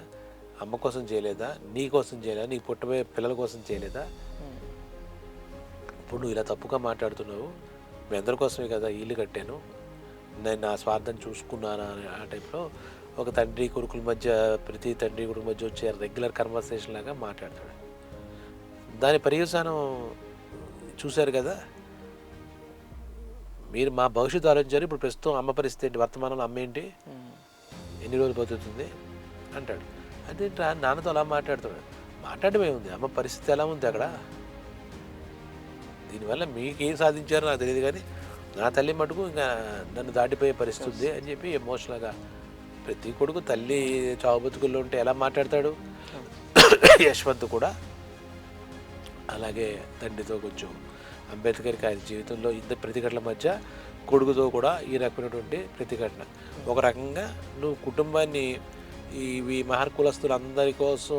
Speaker 1: అమ్మ కోసం చేయలేదా, నీ కోసం చేయలేదా, నీ పుట్టబోయే పిల్లల కోసం చేయలేదా, ఇప్పుడు నువ్వు ఇలా తప్పుగా మాట్లాడుతున్నావు, మీ అందరి కోసమే కదా ఇల్లు కట్టాను, నేను నా స్వార్థం చూసుకున్నాను అనే ఆ టైప్లో ఒక తండ్రి కొడుకుల మధ్య, ప్రతి తండ్రి కొడుకుల మధ్య వచ్చే రెగ్యులర్ కన్వర్సేషన్ లాగా మాట్లాడతాడు. దాని పర్యవసానం చూశారు కదా. మీరు మా భవిష్యత్తు ఆలోచించారు, ఇప్పుడు ప్రస్తుతం అమ్మ పరిస్థితి ఏంటి, వర్తమానంలో అమ్మ ఏంటి, ఎన్ని రోజులు బతుకుతుంది అంటాడు. అంటే నాన్నతో అలా మాట్లాడుతాడు. మాట్లాడమే ఉంది, అమ్మ పరిస్థితి ఎలా ఉంది అక్కడ, దీనివల్ల మీకేం సాధించారో నాకు తెలియదు, కానీ నా తల్లి మటుకు ఇంకా నన్ను దాటిపోయే పరిస్థితి ఉంది అని చెప్పి ఎమోషనల్గా. ప్రతి కొడుకు తల్లి చావు బతుకుల్లో ఉంటే ఎలా మాట్లాడతాడు. యశ్వంత్ కూడా అలాగే తండ్రితో కొంచెం అంబేద్కర్కి ఆయన జీవితంలో ఇద్దరు ప్రతిఘటనల మధ్య కొడుకుతో కూడా ఈ రకమైనటువంటి ప్రతిఘటన. ఒక రకంగా నువ్వు కుటుంబాన్ని ఇవి మహర్కులస్తులు అందరి కోసం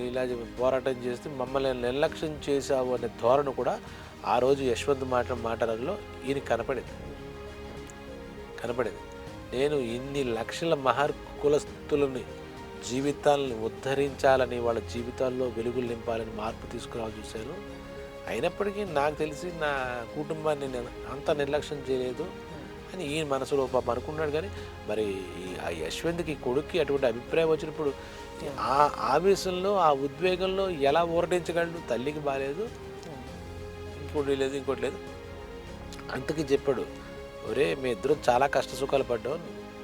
Speaker 1: ఇలా పోరాటం చేస్తే మమ్మల్ని నిర్లక్ష్యం చేశావు అనే ధోరణి కూడా ఆ రోజు యశ్వంత్ మాటలలో ఈయన కనపడింది. నేను ఇన్ని లక్షల మహర్కులస్తులని జీవితాలను ఉద్ధరించాలని, వాళ్ళ జీవితాల్లో వెలుగులు నింపాలని, మార్పు తీసుకురావాలని చూశాను. అయినప్పటికీ నాకు తెలిసి నా కుటుంబాన్ని నేను అంత నిర్లక్ష్యం చేయలేదు అని ఈయన మనసులో పాపం అనుకున్నాడు. కానీ మరి ఆ యశ్వంత్కి కొడుక్కి అటువంటి అభిప్రాయం వచ్చినప్పుడు ఆ ఆవేశంలో, ఆ ఉద్వేగంలో ఎలా ఊరటించగలడు. తల్లికి బాగాలేదు, ఇంకోటి లేదు. అంతకీ చెప్పాడు, ఒరే మీ ఇద్దరు చాలా కష్ట సుఖాలు పడ్డావు,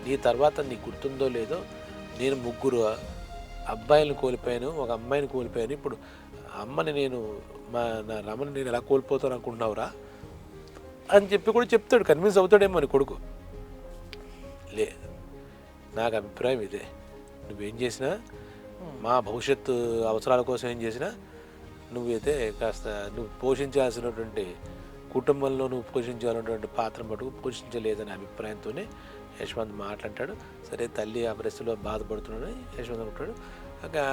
Speaker 1: నీ తర్వాత నీకు గుర్తుందో లేదో నేను 3 అబ్బాయిలను కోల్పోయాను, ఒక అమ్మాయిని కోల్పోయాను, ఇప్పుడు అమ్మని నేను నా రమని నేను ఎలా కోల్పోతాను అనుకుంటున్నావురా అని చెప్పి కూడా చెప్తాడు. కన్విన్స్ అవుతాడేమో అని కొడుకు. లే, నాకు అభిప్రాయం ఇదే, నువ్వేం చేసినా, మా భవిష్యత్తు అవసరాల కోసం ఏం చేసినా, నువ్వైతే కాస్త నువ్వు పోషించాల్సినటువంటి కుటుంబంలో నువ్వు పోషించాలన్నటువంటి పాత్ర మటుకు పోషించలేదనే అభిప్రాయంతోనే యశ్వంత్ మాట్లాంటాడు. సరే తల్లి ఆ పరిస్థితిలో బాధపడుతున్నాడు యశ్వంత్ అనుకుంటాడు. ఇంకా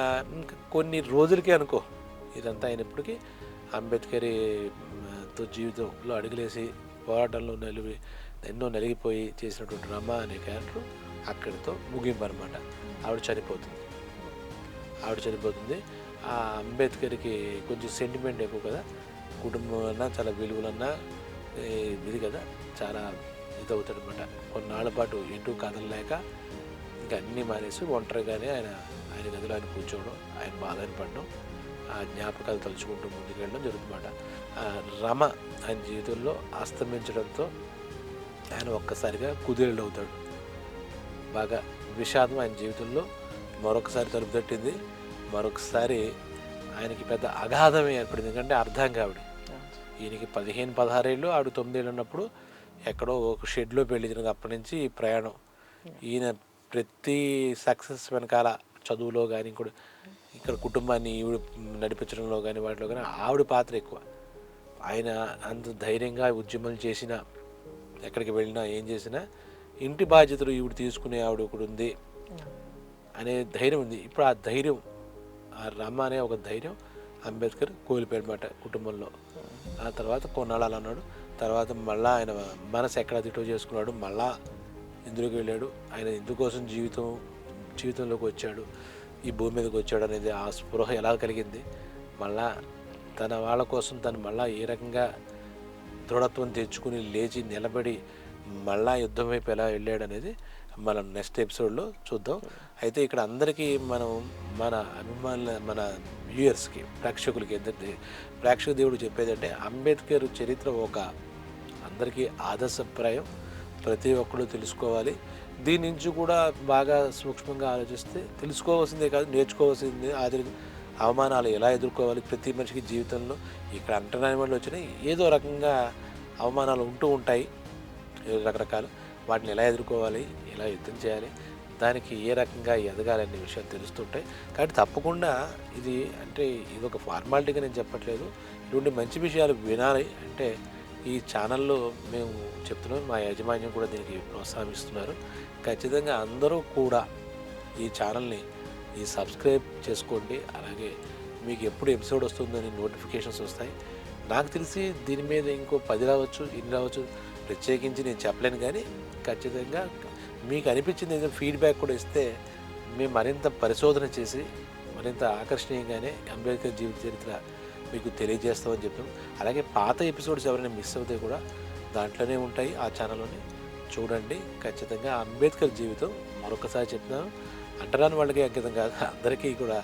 Speaker 1: కొన్ని రోజులకే అనుకో ఇదంతా అయినప్పటికీ అంబేద్కర్తో జీవితంలో అడుగులేసి పోరాటంలో ఎన్నో నలిగిపోయి చేసినటువంటి రమ అనే క్యారెక్టర్ అక్కడితో ముగింపు అనమాట. ఆవిడ చనిపోతుంది. ఆ అంబేద్కర్కి కొంచెం సెంటిమెంట్ ఎక్కువ కదా, కుటుంబం అన్నా చాలా విలువలన్నా ఇది కదా, చాలా ఇదవుతాడు అనమాట. కొన్నాళ్ళ పాటు ఎటు కదలలేక ఇంకా అన్నీ మానేసి ఒంటరిగానే ఆయన గదిలో ఆయన కూర్చోవడం, ఆయన బాధని పడడం, ఆ జ్ఞాపకాలు తలుచుకుంటూ ముందుకెళ్ళడం జరుగుతుందన్నమాట. రమ ఆయన జీవితంలో అస్తమించడంతో ఆయన ఒక్కసారిగా కుదేళ్ళవుతాడు. బాగా విషాదం ఆయన జీవితంలో మరొకసారి తలుపు తట్టింది. మరొకసారి ఆయనకి పెద్ద అగాధమే ఏర్పడింది. ఎందుకంటే అర్థం కావిడి, ఈయనకి 15-16 ఏళ్ళు, ఆవిడ 9 ఏళ్ళు ఉన్నప్పుడు ఎక్కడో ఒక షెడ్లో పెళ్లి జరిగిన అప్పటి నుంచి ఈ ప్రయాణం. ఈయన ప్రతి సక్సెస్ వెనకాల చదువులో కానీ ఇంకోటి ఇక్కడ కుటుంబాన్ని ఈవిడ నడిపించడంలో కానీ వాటిలో కానీ ఆవిడ పాత్ర ఎక్కువ. ఆయన అంత ధైర్యంగా ఉద్యమాలు చేసినా, ఎక్కడికి వెళ్ళినా, ఏం చేసినా ఇంటి బాధ్యతలు ఈవిడ తీసుకునే ఆవిడ ఒకటి ఉంది అనే ధైర్యం ఉంది. ఇప్పుడు ఆ ధైర్యం, ఆ రమ అనే ఒక ధైర్యం అంబేద్కర్ కోల్పోయాడనమాట కుటుంబంలో. ఆ తర్వాత కొన్నాళ్ళు అలా అన్నాడు. తర్వాత మళ్ళీ ఆయన మనసు ఎక్కడ దిటో చేసుకున్నాడు, మళ్ళా ఇందులోకి వెళ్ళాడు. ఆయన ఇందుకోసం జీవితంలోకి వచ్చాడు, ఈ భూమి మీదకి వచ్చాడు అనేది ఆ స్పృహ ఎలా కలిగింది, మళ్ళా తన వాళ్ళ కోసం తను మళ్ళా ఏ రకంగా దృఢత్వం తెచ్చుకుని లేచి నిలబడి మళ్ళా యుద్ధం వైపు ఎలా వెళ్ళాడు అనేది మనం నెక్స్ట్ ఎపిసోడ్లో చూద్దాం. అయితే ఇక్కడ అందరికీ మన అభిమానుల, మన వ్యూయర్స్కి, ప్రేక్షకులకి, ప్రేక్షక దేవుడు చెప్పేదంటే అంబేద్కర్ చరిత్ర ఒక అందరికీ ఆదర్శప్రాయం, ప్రతి ఒక్కరు తెలుసుకోవాలి. దీని నుంచి కూడా బాగా సూక్ష్మంగా ఆలోచిస్తే తెలుసుకోవాల్సిందే కాదు, నేర్చుకోవాల్సిందే. అవమానాలు ఎలా ఎదుర్కోవాలి ప్రతి మనిషికి జీవితంలో. ఇక్కడ అంటరాని వాళ్ళు వచ్చినాయి, ఏదో రకంగా అవమానాలు ఉంటూ ఉంటాయి, రకరకాలు. వాటిని ఎలా ఎదుర్కోవాలి, ఎలా యుద్ధం చేయాలి, దానికి ఏ రకంగా ఎదగాలనే విషయాలు తెలుస్తుంటాయి. కాబట్టి తప్పకుండా ఇది ఒక ఫార్మాలిటీగా నేను చెప్పట్లేదు, ఇటువంటి మంచి విషయాలు వినాలి అంటే ఈ ఛానల్లో మేము చెప్తున్నాం, మా యాజమాన్యం కూడా దీనికి ప్రోత్సాహిస్తున్నారు. ఖచ్చితంగా అందరూ కూడా ఈ ఛానల్ని సబ్స్క్రైబ్ చేసుకోండి. అలాగే మీకు ఎప్పుడు ఎపిసోడ్ వస్తుందని నోటిఫికేషన్స్ వస్తాయి. నాకు తెలిసి దీని మీద ఇంకో 10 రావచ్చు, 20 రావచ్చు. ప్రత్యేకించి నేను చెప్పలేను, కానీ ఖచ్చితంగా మీకు అనిపించింది ఏదో ఫీడ్బ్యాక్ కూడా ఇస్తే మేము మరింత పరిశోధన చేసి మరింత ఆకర్షణీయంగానే అంబేద్కర్ జీవిత చరిత్ర మీకు తెలియజేస్తామని చెప్తాం. అలాగే పాత ఎపిసోడ్స్ ఎవరైనా మిస్ అవుతే కూడా దాంట్లోనే ఉంటాయి, ఆ ఛానల్లోనే చూడండి. ఖచ్చితంగా అంబేద్కర్ జీవితం మరొకసారి చెప్తున్నాను, అంటరాని వాళ్ళకి అంకితం కాదు, అందరికీ కూడా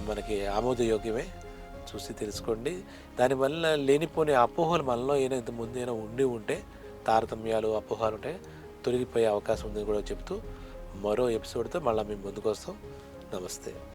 Speaker 1: మనకి ఆమోదయోగ్యమే. చూసి తెలుసుకోండి. దానివల్ల లేనిపోని అపోహలు మనలో ఇంత ముందు ఉండి ఉంటే, తారతమ్యాలు అపోహలు ఉంటే తొలగిపోయే అవకాశం ఉందని కూడా చెప్తూ మరో ఎపిసోడ్తో మళ్ళీ మేము ముందుకు వస్తాం. నమస్తే.